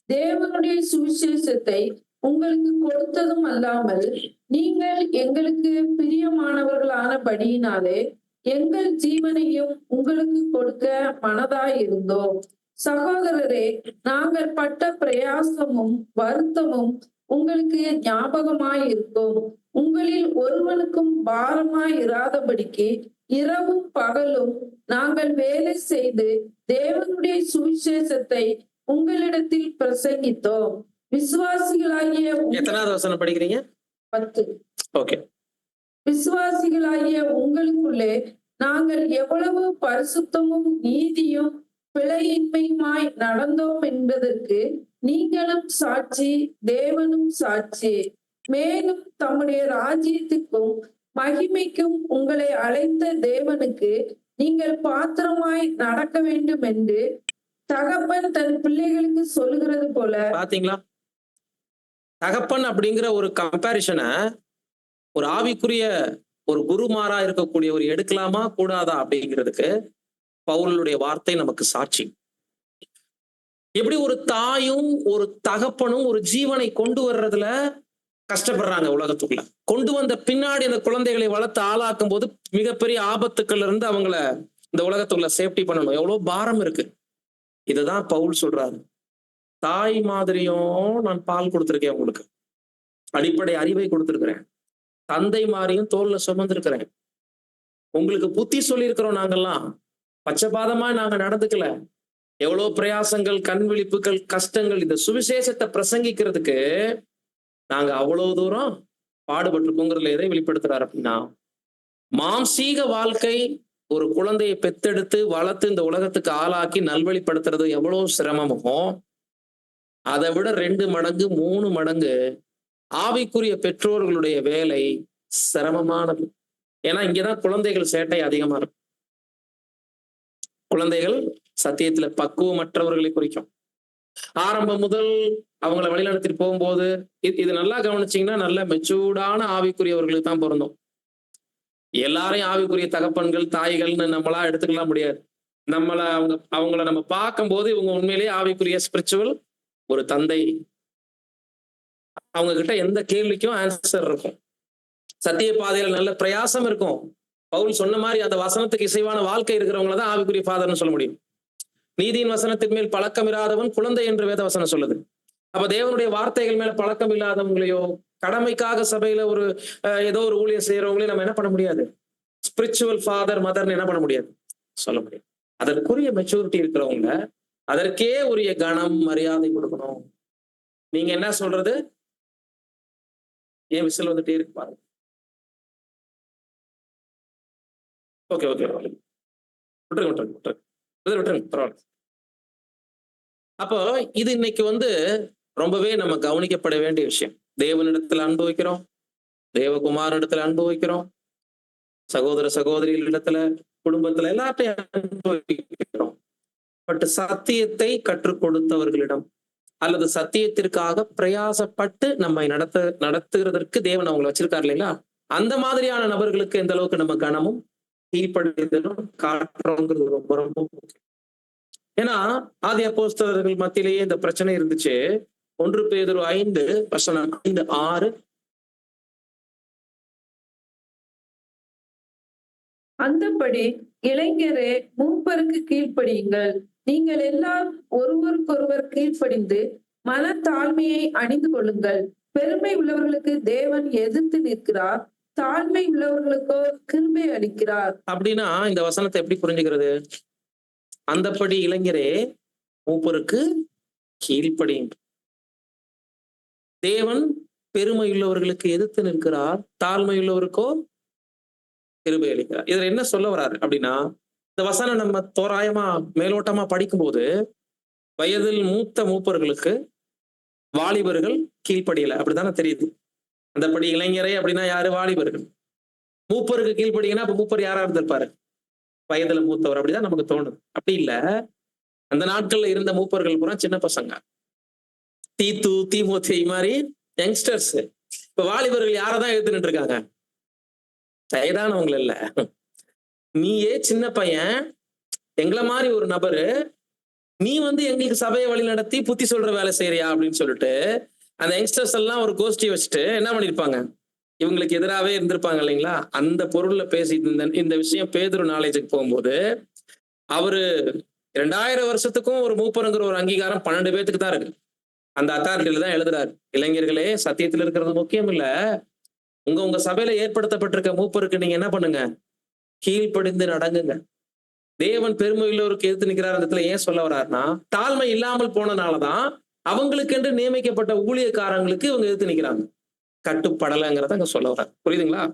தேவனுடைய சுவிசேஷத்தை உங்களுக்கு கொடுத்ததும் அல்லாமல், நீங்கள் எங்களுக்கு பிரியமானவர்களானபடியினாலே எங்கள் ஜீவனையும் உங்களுக்கு கொடுக்க மனதாய் இருந்தோம். சகோதரரே, நாங்கள் பட்ட பிரயாசமும் வருத்தமும் உங்களுக்கு ஞாபகமாய் இருக்கும். உங்களில் ஒருவனுக்கும் பாரமாய் இராதபடிக்கு இரவும் பகலும் நாங்கள் வேலை செய்து தேவனுடைய சுவிசேஷத்தை உங்களிடத்தில் பிரசங்கித்தோம். விசுவாசிகளாகிய எத்தனாவது வசனம் படிக்கிறீங்க? 10. ஓகே. விசுவாசிகளாகிய உங்களுக்குள்ளே நாங்கள் எவ்வளவு பரிசுத்தமும் நீதியும் பிழையின்மையுமாய் நடந்தோம் என்பதற்கு நீங்களும் சாட்சி, தேவனும் சாட்சி. மேலும் தம்முடைய ராஜ்யத்துக்கும் மகிமைக்கும் உங்களை அழைத்த தேவனுக்கு நீங்கள் பாத்திரமாய் நடக்க வேண்டும் என்று தகப்பன் தன் பிள்ளைகளுக்கு சொல்லுகிறது போல. பாத்தீங்களா, தகப்பன் அப்படிங்கிற ஒரு கம்பேரிசனை ஒரு ஆவிக்குரிய ஒரு குருமாரா இருக்கக்கூடிய ஒரு எடுக்கலாமா கூடாதா அப்படிங்கிறதுக்கு பவுலுடைய வார்த்தை நமக்கு சாட்சி. எப்படி ஒரு தாயும் ஒரு தகப்பனும் ஒரு ஜீவனை கொண்டு வர்றதுல கஷ்டப்படுறாங்க உலகத்துக்குள்ள. கொண்டு வந்த பின்னாடி அந்த குழந்தைகளை வளர்த்து ஆளாக்கும் போது மிகப்பெரிய ஆபத்துக்கள் இருந்து அவங்கள இந்த உலகத்துக்குள்ள சேஃப்டி பண்ணணும். எவ்வளவு பாரம் இருக்கு. இதுதான் பவுல் சொல்றாரு. தாய் மாதிரியும் நான் பால் கொடுத்திருக்கேன், உங்களுக்கு அடிப்படை அறிவை கொடுத்திருக்கிறேன், தந்தை மாதிரியும் தோல்ல சுமந்திருக்கிறேன், உங்களுக்கு புத்தி சொல்லி இருக்கிறோம். நாங்கெல்லாம் பச்சைபாதமா நாங்க நடந்துக்கல. எவ்வளவு பிரயாசங்கள், கண் விழிப்புகள், கஷ்டங்கள், இந்த சுவிசேஷத்தை பிரசங்கிக்கிறதுக்கு நாங்க அவ்வளவு தூரம் பாடுபட்டிருக்கோங்கிறதுல எதை வெளிப்படுத்துறாரு அப்படின்னா, மாம்சீக வாழ்க்கை ஒரு குழந்தையை பெத்தெடுத்து வளர்த்து இந்த உலகத்துக்கு ஆளாக்கி நல்வழிப்படுத்துறது எவ்வளவு சிரமமோ, அதை விட 2 மடங்கு 3 மடங்கு ஆவிக்குரிய பெற்றோர்களுடைய வேலை சிரமமானது. ஏன்னா இங்கதான் குழந்தைகள் சேட்டை அதிகமா இருக்கும். குழந்தைகள் சத்தியத்துல பக்குவமற்றவர்களை குறிக்கும். ஆரம்பம் முதல் அவங்கள வழிநடத்திட்டு போகும்போது இது நல்லா கவனிச்சீங்கன்னா நல்ல மெச்சூர்டான ஆவிக்குரியவர்களுக்கு தான் பொருந்தும். எல்லாரையும் ஆவிக்குரிய தகப்பன்கள் தாய்கள்னு நம்மளா எடுத்துக்கலாம் முடியாது. அவங்கள நம்ம பார்க்கும்போது இவங்க உண்மையிலேயே ஆவிக்குரிய ஸ்பிரிச்சுவல் ஒரு தந்தை. அவங்க கிட்ட எந்த கேள்விக்கும் ஆன்சர் இருக்கும். சத்திய பாதையில நல்ல பிரயாசம் இருக்கும். பவுல் சொன்ன மாதிரி அந்த வசனத்துக்கு இசைவான வாழ்க்கை இருக்கிறவங்கள தான் ஆவிக்குரிய ஃபாதர்னு சொல்ல முடியும். நீதியின் வசனத்தின் மேல் பழக்கம் இல்லாதவன் குழந்தை என்று வேத வசனம் சொல்லுது. அப்ப தேவனுடைய வார்த்தைகள் மேல பழக்கம் இல்லாதவங்களையோ, கடமைக்காக சபையில ஒரு ஏதோ ஒரு ஊழியம் செய்யறவங்களையும் நம்ம என்ன பண்ண முடியாது, ஸ்பிரிச்சுவல் ஃபாதர் மதர்னு என்ன பண்ண முடியாது, சொல்ல முடியாது. அதற்குரிய மெச்சூரிட்டி இருக்கிறவங்க அதற்கே உரிய கனம் மரியாதை கொடுக்கணும். நீங்க என்ன சொல்றது, ஏன் விசில் வந்துட்டே இருக்கு பாருங்க. ஓகே ஓகே விட்டுருங்க பரவாயில்ல. அப்போ இது இன்னைக்கு ரொம்பவே நம்ம கவனிக்கப்பட வேண்டிய விஷயம். தேவனிடத்துல அன்பு வைக்கிறோம், தேவகுமாரனிடத்துல அன்பு வைக்கிறோம், சகோதர சகோதரிகளிடத்துல, குடும்பத்துல எல்லாத்தையும் அன்பு வைக்கிறோம். பட் சத்தியத்தை கற்றுக் கொடுத்தவர்களிடம் அல்லது சத்தியத்திற்காக பிரயாசப்பட்டு நம்மை நடத்துகிறதற்கு தேவன் அவங்களை வச்சிருக்காரு இல்லைங்களா, அந்த மாதிரியான நபர்களுக்கு எந்த அளவுக்கு நம்ம கனமும் கீழ்ப்படுதலும் காட்டுறோங்கிறது ரொம்ப ரொம்ப முக்கியம். ஏன்னா ஆதி அப்போஸ்தலர்கள் மத்தியிலேயே இந்த பிரச்சனை இருந்துச்சு. 1 பேதுரு 5:5-6. அந்தபடி இளைஞரே மூப்பருக்கு கீழ்ப்படியுங்கள். நீங்கள் எல்லாம் ஒருவருக்கொருவர் கீழ்ப்படிந்து மனத்தாழ்மையை அணிந்து கொள்ளுங்கள். பெருமை உள்ளவர்களுக்கு தேவன் எதிர்த்து நிற்கிறார், தாழ்மை உள்ளவர்களுக்கோ கிருபை அளிக்கிறார். அப்படின்னா இந்த வசனத்தை எப்படி புரிஞ்சுக்கிறது? அந்தபடி இளைஞரே மூப்பருக்கு கீழ்ப்படியுங்கள். தேவன் பெருமை உள்ளவர்களுக்கு எதிர்த்து நிற்கிறார், தாழ்மை உள்ளவருக்கோ கிருபை அளிக்கிறார். இதுல என்ன சொல்ல வர்றாரு அப்படின்னா, இந்த வசனம் நம்ம தோராயமா மேலோட்டமா படிக்கும்போது வயதில் மூத்த மூப்பர்களுக்கு வாலிபர்கள் கீழ்ப்படியல அப்படித்தானே தெரியுது. அந்தபடி இளைஞரே அப்படின்னா யாரு? வாலிபர்கள். மூப்பருக்கு கீழ்ப்படிங்கன்னா அப்ப மூப்பர் யாரா இருந்திருப்பாரு? வயதுல மூத்தவர். அப்படிதான் நமக்கு தோணுது. அப்படி இல்ல, அந்த நாட்கள்ல இருந்த மூப்பர்கள் பூரா சின்ன பசங்க, தீத்து தீமோத்தேயு மாதிரி யங்ஸ்டர்ஸ். இப்ப வாலிபர்கள் யாரதான் எடுத்துட்டு இருக்காங்க? வயதானவங்க இல்ல. நீயே சின்ன பையன், எங்களை மாதிரி ஒரு நபரு, நீ எங்களுக்கு சபையை வழி நடத்தி புத்தி சொல்ற வேலை செய்யறியா அப்படின்னு சொல்லிட்டு அந்த யங்ஸ்டர்ஸ் எல்லாம் ஒரு கோஷ்டி வச்சுட்டு என்ன பண்ணிருப்பாங்க, இவங்களுக்கு எதிராகவே இருந்திருப்பாங்க இல்லைங்களா. அந்த பொருள்ல பேசி இந்த விஷயம் பேதுரு நாலேஜுக்கு போகும்போது அவரு 2000 வருஷத்துக்கும் ஒரு மூப்பருங்கிற ஒரு அங்கீகாரம் 12 பேத்துக்கு தான் இருக்கு. அந்த அத்தாரிட்டியில தான் எழுதுறாரு, இளைஞர்களே சத்தியத்துல இருக்கிறது முக்கியம் இல்ல, உங்க சபையில ஏற்படுத்தப்பட்டிருக்க மூப்பருக்கு நீங்க என்ன பண்ணுங்க, கீழ்ப்படிந்து நடங்குங்க. தேவன் பெருமை உள்ளவருக்கு எதிர்த்து நிற்கிறார். அந்த இடத்துல ஏன் சொல்ல வர்றாருன்னா, தாழ்மை இல்லாமல் போனனாலதான் அவங்களுக்கு என்று நியமிக்கப்பட்ட ஊழியக்காரங்களுக்கு இவங்க எதிர்த்து நிற்கிறாங்க. கட்டுப்படலைங்கிறத அங்க சொல்ல வர்றாரு. புரியுதுங்களா?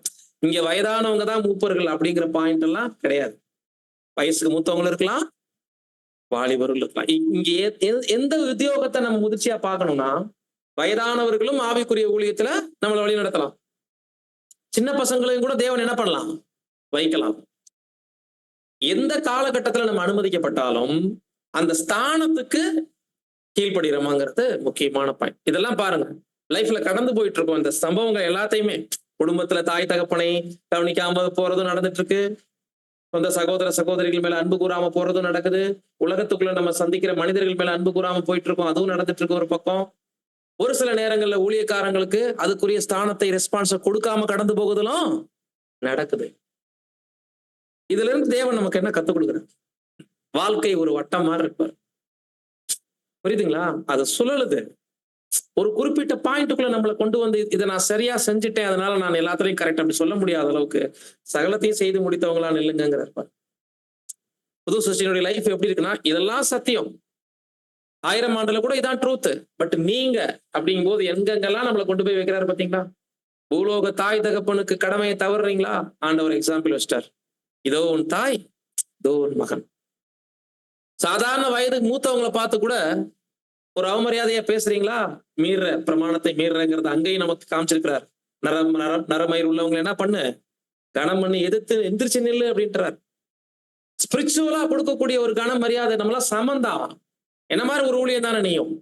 இங்க வயதானவங்க தான் மூப்பர்கள் அப்படிங்கிற பாயிண்ட் எல்லாம் கிடையாது. வயசுக்கு மூத்தவங்களும் இருக்கலாம், வாலிபர்கள் இருக்கலாம். இங்க எந்த உத்தியோகத்தை நம்ம முதிர்ச்சியா பார்க்கணும்னா, வயதானவர்களும் ஆவிக்குரிய ஊழியத்துல நம்மளை வழி நடத்தலாம். சின்ன பசங்களையும் கூட தேவன் என்ன பண்ணலாம், வைக்கலாம். எந்த காலகட்டத்துல நம்ம அனுமதிக்கப்பட்டாலும் அந்த ஸ்தானத்துக்கு கீழ்ப்படுகிறோமாங்கிறது முக்கியமான பாயிண்ட். இதெல்லாம் பாருங்க, லைஃப்ல கடந்து போயிட்டு இருக்கோம். இந்த சம்பவங்கள் எல்லாத்தையுமே, குடும்பத்துல தாய் தகப்பனை கவனிக்காம போறதும் நடந்துட்டு இருக்கு, சொந்த சகோதர சகோதரிகள் மேல அன்பு கூறாம போறதும் நடக்குது, உலகத்துக்குள்ள நம்ம சந்திக்கிற மனிதர்கள் மேல அன்பு கூறாம போயிட்டு இருக்கோம், அதுவும் நடந்துட்டு இருக்கு ஒரு பக்கம். ஒரு சில நேரங்கள்ல ஊழியக்காரங்களுக்கு அதுக்குரிய ஸ்தானத்தை ரெஸ்பான்ஸ கொடுக்காம கடந்து போகுதலும் நடக்குது. இதுல இருந்து தேவன் நமக்கு என்ன கத்துக் கொடுக்குறாரு? வாழ்க்கை ஒரு வட்டம் மாதிரி இருப்பார். புரியுதுங்களா? அது சுழலுது. ஒரு குறிப்பிட்ட பாயிண்ட்டுக்குள்ள நம்மளை கொண்டு இதை நான் சரியா செஞ்சுட்டேன், அதனால நான் எல்லாத்துலயும் கரெக்ட் அப்படி சொல்ல முடியாத அளவுக்கு சகலத்தையும் செய்து முடித்தவங்களா நில்லுங்கிறார். புது சிருஷ்டியினுடைய லைஃப் எப்படி இருக்குன்னா, இதெல்லாம் சத்தியம், 1000 ஆண்டுல கூட இதான் ட்ரூத். பட் நீங்க அப்படிங்கும் போது எங்கெங்கெல்லாம் நம்மளை கொண்டு போய் வைக்கிறாரு பாத்தீங்களா? பூலோக தாய் தகப்பனுக்கு கடமையை தவறுறீங்களா, ஆண்டவர் எக்ஸாம்பிள் வச்சிட்டார். இதோ உன் தாய், இதோ உன் மகன். சாதாரண வயதுக்கு மூத்தவங்களை பார்த்து கூட ஒரு அவமரியாதையா பேசுறீங்களா, மீற பிரமாணத்தை மீறங்கிறத அங்கேயும் நமக்கு காமிச்சிருக்கிறார். நரமயிர் உள்ளவங்களை என்ன பண்ணு, கனம் பண்ணி எதிர்த்து எந்திரிச்சு நில்லு அப்படின்றார். ஸ்பிரிச்சுவலா கொடுக்கக்கூடிய ஒரு கன மரியாதை நம்மளா சமந்தான். என்ன மாதிரி ஒரு ஊழியம் தானே நீயும்.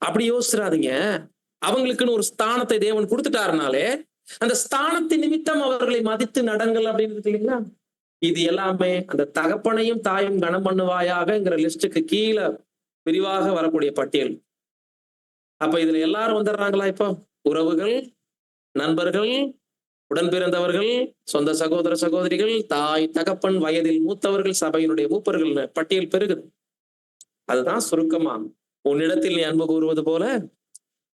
அப்படி யோசிச்சிடாதீங்க. அவங்களுக்குன்னு ஒரு ஸ்தானத்தை தேவன் கொடுத்துட்டாருனாலே அந்த ஸ்தானத்தின் நிமித்தம் அவர்களை மதித்து நடங்கள் அப்படின்னு இருக்கு இல்லைங்களா. இது எல்லாமே அந்த தகப்பனையும் தாயும் கனம் பண்ணுவாயாகங்கிற லிஸ்டுக்கு கீழே விரிவாக வரக்கூடிய பட்டியல். அப்ப இதுல எல்லாரும் வந்துடுறாங்களா? இப்போ உறவுகள், நண்பர்கள், உடன் பிறந்தவர்கள், சொந்த சகோதர சகோதரிகள், தாய் தகப்பன், வயதில் மூத்தவர்கள், சபையினுடைய மூப்பர்கள் பட்டியல் பெருகுது. அதுதான் சுருக்கமா உன்னிடத்தில் நீ அன்பு கூறுவது போல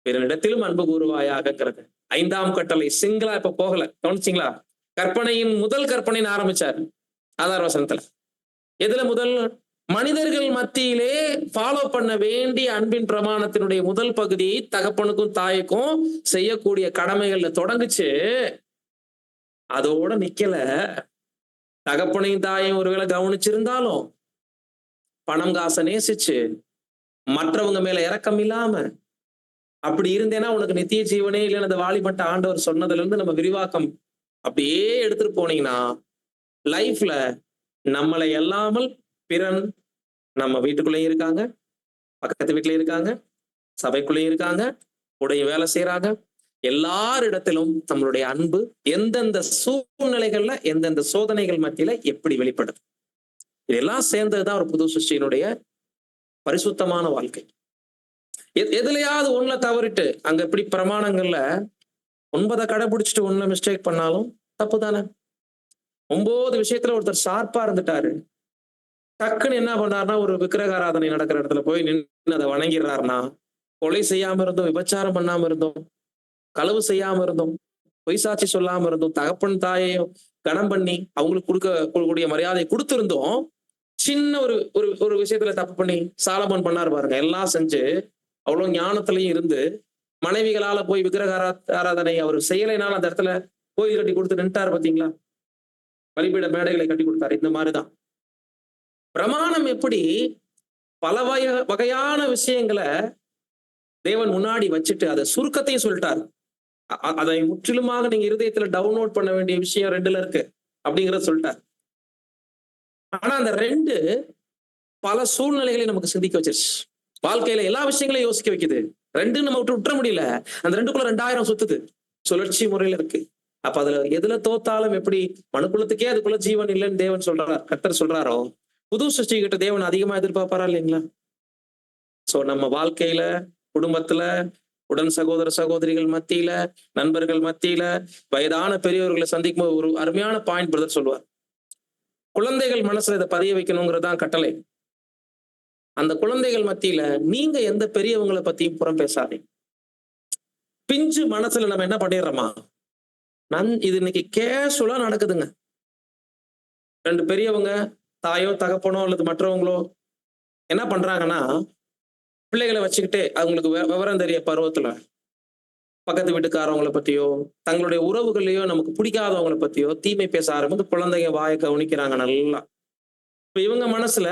பிறனிடத்திலும் அன்பு கூறுவாயாகங்கிறது. 5ஆம் கட்டளை சிங்கிளா இப்ப போகல, கவனிச்சிங்களா? கற்பனையின் முதல் கற்பனைன்னு ஆரம்பிச்சார் ஆதார வசனத்துல. எதுல முதல்? மனிதர்கள் மத்தியிலே ஃபாலோ பண்ண வேண்டிய அன்பின் பிரமாணத்தினுடைய முதல் பகுதி தகப்பனுக்கும் தாய்க்கும் செய்யக்கூடிய கடமைகள்ல தொடங்குச்சு. அதோட நிக்கல. தகப்பனையும் தாயும் ஒருவேளை கவனிச்சிருந்தாலும் பணம் காசை நேசிச்சு மற்றவங்க மேல இரக்கம் இல்லாம அப்படி இருந்தேன்னா உனக்கு நித்திய ஜீவனே இல்லைன்னு அந்த வாலிபட்ட ஆண்டவர் சொன்னதுல இருந்து நம்ம விரிவாக்கம் அப்படியே எடுத்துட்டு போனீங்கன்னா லைஃப்ல நம்மளை எல்லாமல் பிறன் நம்ம வீட்டுக்குள்ளேயும் இருக்காங்க, பக்கத்து வீட்டுலயும் இருக்காங்க, சபைக்குள்ளேயும் இருக்காங்க, உடைய வேலை செய்யறாங்க. எல்லாரிடத்திலும் நம்மளுடைய அன்பு எந்தெந்த சூழ்நிலைகள்ல எந்தெந்த சோதனைகள் மத்தியில எப்படி வெளிப்படுது, இதெல்லாம் சேர்ந்ததுதான் ஒரு புது சிருஷ்டியினுடைய பரிசுத்தமான வாழ்க்கை. எதுலையாவது ஒண்ணுல தவறிட்டு அங்க எப்படி பிரமாணங்கள்ல 9 கடைபிடிச்சிட்டு ஒண்ணுல மிஸ்டேக் பண்ணாலும் தப்பு தானே. 9 விஷயத்துல ஒருத்தர் ஷார்ப்பா இருந்துட்டாரு, டக்குன்னு என்ன பண்ணாருன்னா ஒரு விக்கிரகாராதனை நடக்கிற இடத்துல போய் நின்று அதை வணங்கிடுறாருன்னா, கொலை செய்யாம இருந்தோம், விபச்சாரம் பண்ணாம இருந்தோம், களவு செய்யாம இருந்தோம், பொய் சாட்சி சொல்லாம இருந்தோம், தகப்பன் தாயையும் கனம் பண்ணி அவங்களுக்கு கொடுக்கக்கூடிய மரியாதை கொடுத்திருந்தோம், சின்ன ஒரு ஒரு ஒரு விஷயத்துல தப்பு பண்ணி சாலமோன் பண்ணாரு பாருங்க, எல்லாம் செஞ்சு அவ்வளவு ஞானத்திலையும் இருந்து மனைவிகளால போய் விக்கிரக ஆராதனை அவர் செய்யலைனாலும் அந்த இடத்துல கோயில் கட்டி கொடுத்து நின்ட்டாரு பாத்தீங்களா, பலிபீட மேடைகளை கட்டி கொடுத்தாரு. இந்த மாதிரிதான் பிரமாணம் எப்படி பல வகையான விஷயங்களை தேவன் முன்னாடி வச்சுட்டு அதை சுருக்கத்தையும் சொல்லிட்டாரு. அதை முற்றிலுமாக நீங்க இருதயத்துல டவுன்லோட் பண்ண வேண்டிய விஷயம் 2ல இருக்கு அப்படிங்கறத சொல்லிட்டார். ஆனா அந்த 2 பல சூழ்நிலைகளை நமக்கு சிந்திக்க வச்சிருச்சு. வாழ்க்கையில எல்லா விஷயங்களையும் யோசிக்க வைக்குது. 2 நம்ம விட்டுற முடியல. அந்த 2க்குள்ள 2000 சுத்துது, சுழற்சி முறையில இருக்கு. அப்ப அதுல எதுல தோத்தாலும் எப்படி மனுக்குலத்துக்கே அதுக்குள்ள ஜீவன் இல்லைன்னு தேவன் சொல்றாரு, கர்த்தர் சொல்றாரோ, புது சிருஷ்டி கிட்ட தேவன் அதிகமா எதிர்பார்ப்பாரா இல்லைங்களா? சோ நம்ம வாழ்க்கையில, குடும்பத்துல, உடன் சகோதர சகோதரிகள் மத்தியில, நண்பர்கள் மத்தியில, வயதான பெரியவர்களை சந்திக்கும் போது ஒரு அருமையான பாயிண்ட் பிரதர் சொல்லுவார். குழந்தைகள் மனசுல இதை பதிய வைக்கணுங்கிறதான் கட்டளை. அந்த குழந்தைகள் மத்தியில நீங்க எந்த பெரியவங்களை பத்தியும் புறம் பேசாதீங்க. பிஞ்சு மனசுல நம்ம என்ன பண்ணிடுறோமா, இது இன்னைக்கு கேஷுவலா நடக்குதுங்க. 2 பெரியவங்க, தாயோ தகப்பனோ அல்லது மற்றவங்களோ என்ன பண்றாங்கன்னா, பிள்ளைகளை வச்சுக்கிட்டு அவங்களுக்கு விவரம் தெரிய பருவத்துல பக்கத்து வீட்டுக்காரவங்களை பத்தியோ தங்களுடைய உறவுகளையோ நமக்கு பிடிக்காதவங்களை பத்தியோ தீமை பேச ஆரம்பித்து குழந்தைங்க வாயை கவனிக்கிறாங்க நல்லா. இப்ப இவங்க மனசுல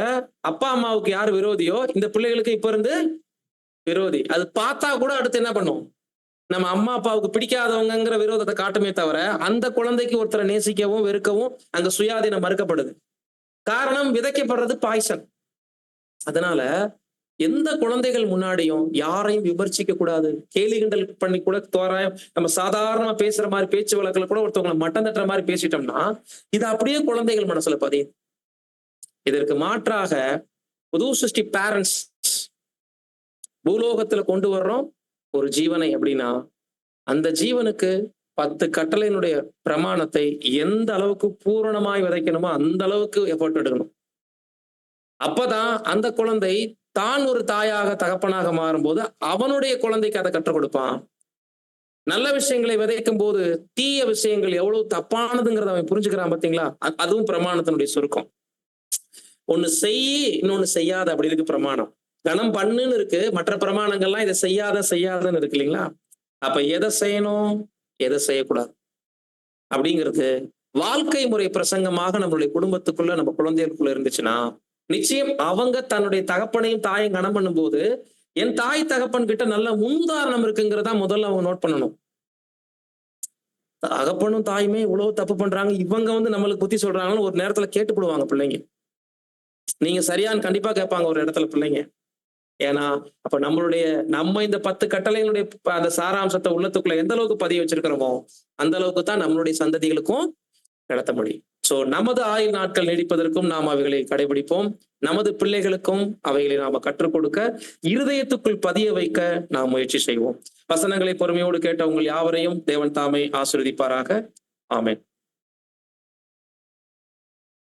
அப்பா அம்மாவுக்கு யார் விரோதியோ இந்த பிள்ளைகளுக்கு இப்ப இருந்து விரோதி. அது பார்த்தா கூட அடுத்து என்ன பண்ணும், நம்ம அம்மா அப்பாவுக்கு பிடிக்காதவங்கிற விரோதத்தை காட்டுமே தவிர அந்த குழந்தைக்கு ஒருத்தரை நேசிக்கவும் வெறுக்கவும் அங்க சுயாதீனம் மறுக்கப்படுது. காரணம், விதைக்கப்படுறது பாய்சன். அதனால எந்த குழந்தைகள் முன்னாடியும் யாரையும் விமர்சிக்க கூடாது. கேலி கிண்டல் பண்ணி கூட தோராயம் நம்ம சாதாரணமா பேசுற மாதிரி பேச்சு வழக்குல கூட ஒருத்தவங்களை மட்டம் தட்டுற மாதிரி பேசிட்டோம்னா இது அப்படியே குழந்தைகள் மனசுல பதியும். இதற்கு மாற்றாக புது சிருஷ்டி பேரண்ட்ஸ் பூலோகத்துல கொண்டு வர்றோம் ஒரு ஜீவனை அப்படின்னா அந்த ஜீவனுக்கு 10 கட்டளையினுடைய பிரமாணத்தை எந்த அளவுக்கு பூரணமாய் விதைக்கணுமோ அந்த அளவுக்கு எஃபோர்ட் எடுக்கணும். அப்பதான் அந்த குழந்தை தான் ஒரு தாயாக தகப்பனாக மாறும்போது அவனுடைய குழந்தைக்கு அதை கற்றுக் கொடுப்பான். நல்ல விஷயங்களை விதைக்கும் போது தீய விஷயங்கள் எவ்வளவு தப்பானதுங்கிறத அவன் புரிஞ்சுக்கிறான் பாத்தீங்களா. அதுவும் பிரமாணத்தினுடைய சுருக்கம். ஒண்ணு செய்யி இன்னொன்னு செய்யாத, அப்படி இருக்கு பிரமாணம். கனம் பண்ணுன்னு இருக்கு, மற்ற பிரமாணங்கள்லாம் இதை செய்யாதன்னு இருக்கு இல்லைங்களா. அப்ப எதை செய்யணும் எதை செய்யக்கூடாது அப்படிங்கிறது வாழ்க்கை முறை பிரசங்கமாக நம்மளுடைய குடும்பத்துக்குள்ள நம்ம குழந்தைகளுக்குள்ள இருந்துச்சுன்னா நிச்சயம் அவங்க தன்னுடைய தகப்பனையும் தாயும் கனம் பண்ணும் போது என் தாய் தகப்பன் கிட்ட நல்ல முன்னுதாரணம் இருக்குங்கிறதா முதல்ல அவங்க நோட் பண்ணணும். தகப்பனும் தாயுமே இவ்வளவு தப்பு பண்றாங்க, இவங்க நம்மளுக்கு புத்தி சொல்றாங்கன்னு ஒரு நேரத்துல கேட்டுப்படுவாங்க பிள்ளைங்க. நீங்க சரியான்னு கண்டிப்பா கேட்பாங்க ஒரு இடத்துல பிள்ளைங்க. ஏன்னா அப்ப நம்ம இந்த 10 கட்டளைகளுடைய அந்த சாராம்சத்தை உள்ளத்துக்குள்ள எந்த அளவுக்கு பதிய வச்சிருக்கிறோமோ அந்த அளவுக்கு தான் நம்மளுடைய சந்ததிகளுக்கும் நடத்த முடியும். சோ நமது ஆயுள் நாட்கள் நீடிப்பதற்கும் நாம் அவைகளை கடைபிடிப்போம். நமது பிள்ளைகளுக்கும் அவைகளை நாம கற்றுக் கொடுக்க, இருதயத்துக்குள் பதிய வைக்க நாம் முயற்சி செய்வோம். வசனங்களை பொறுமையோடு கேட்ட உங்கள் யாவரையும் தேவன் தாமே ஆசீர்வதிப்பாராக. ஆமென்.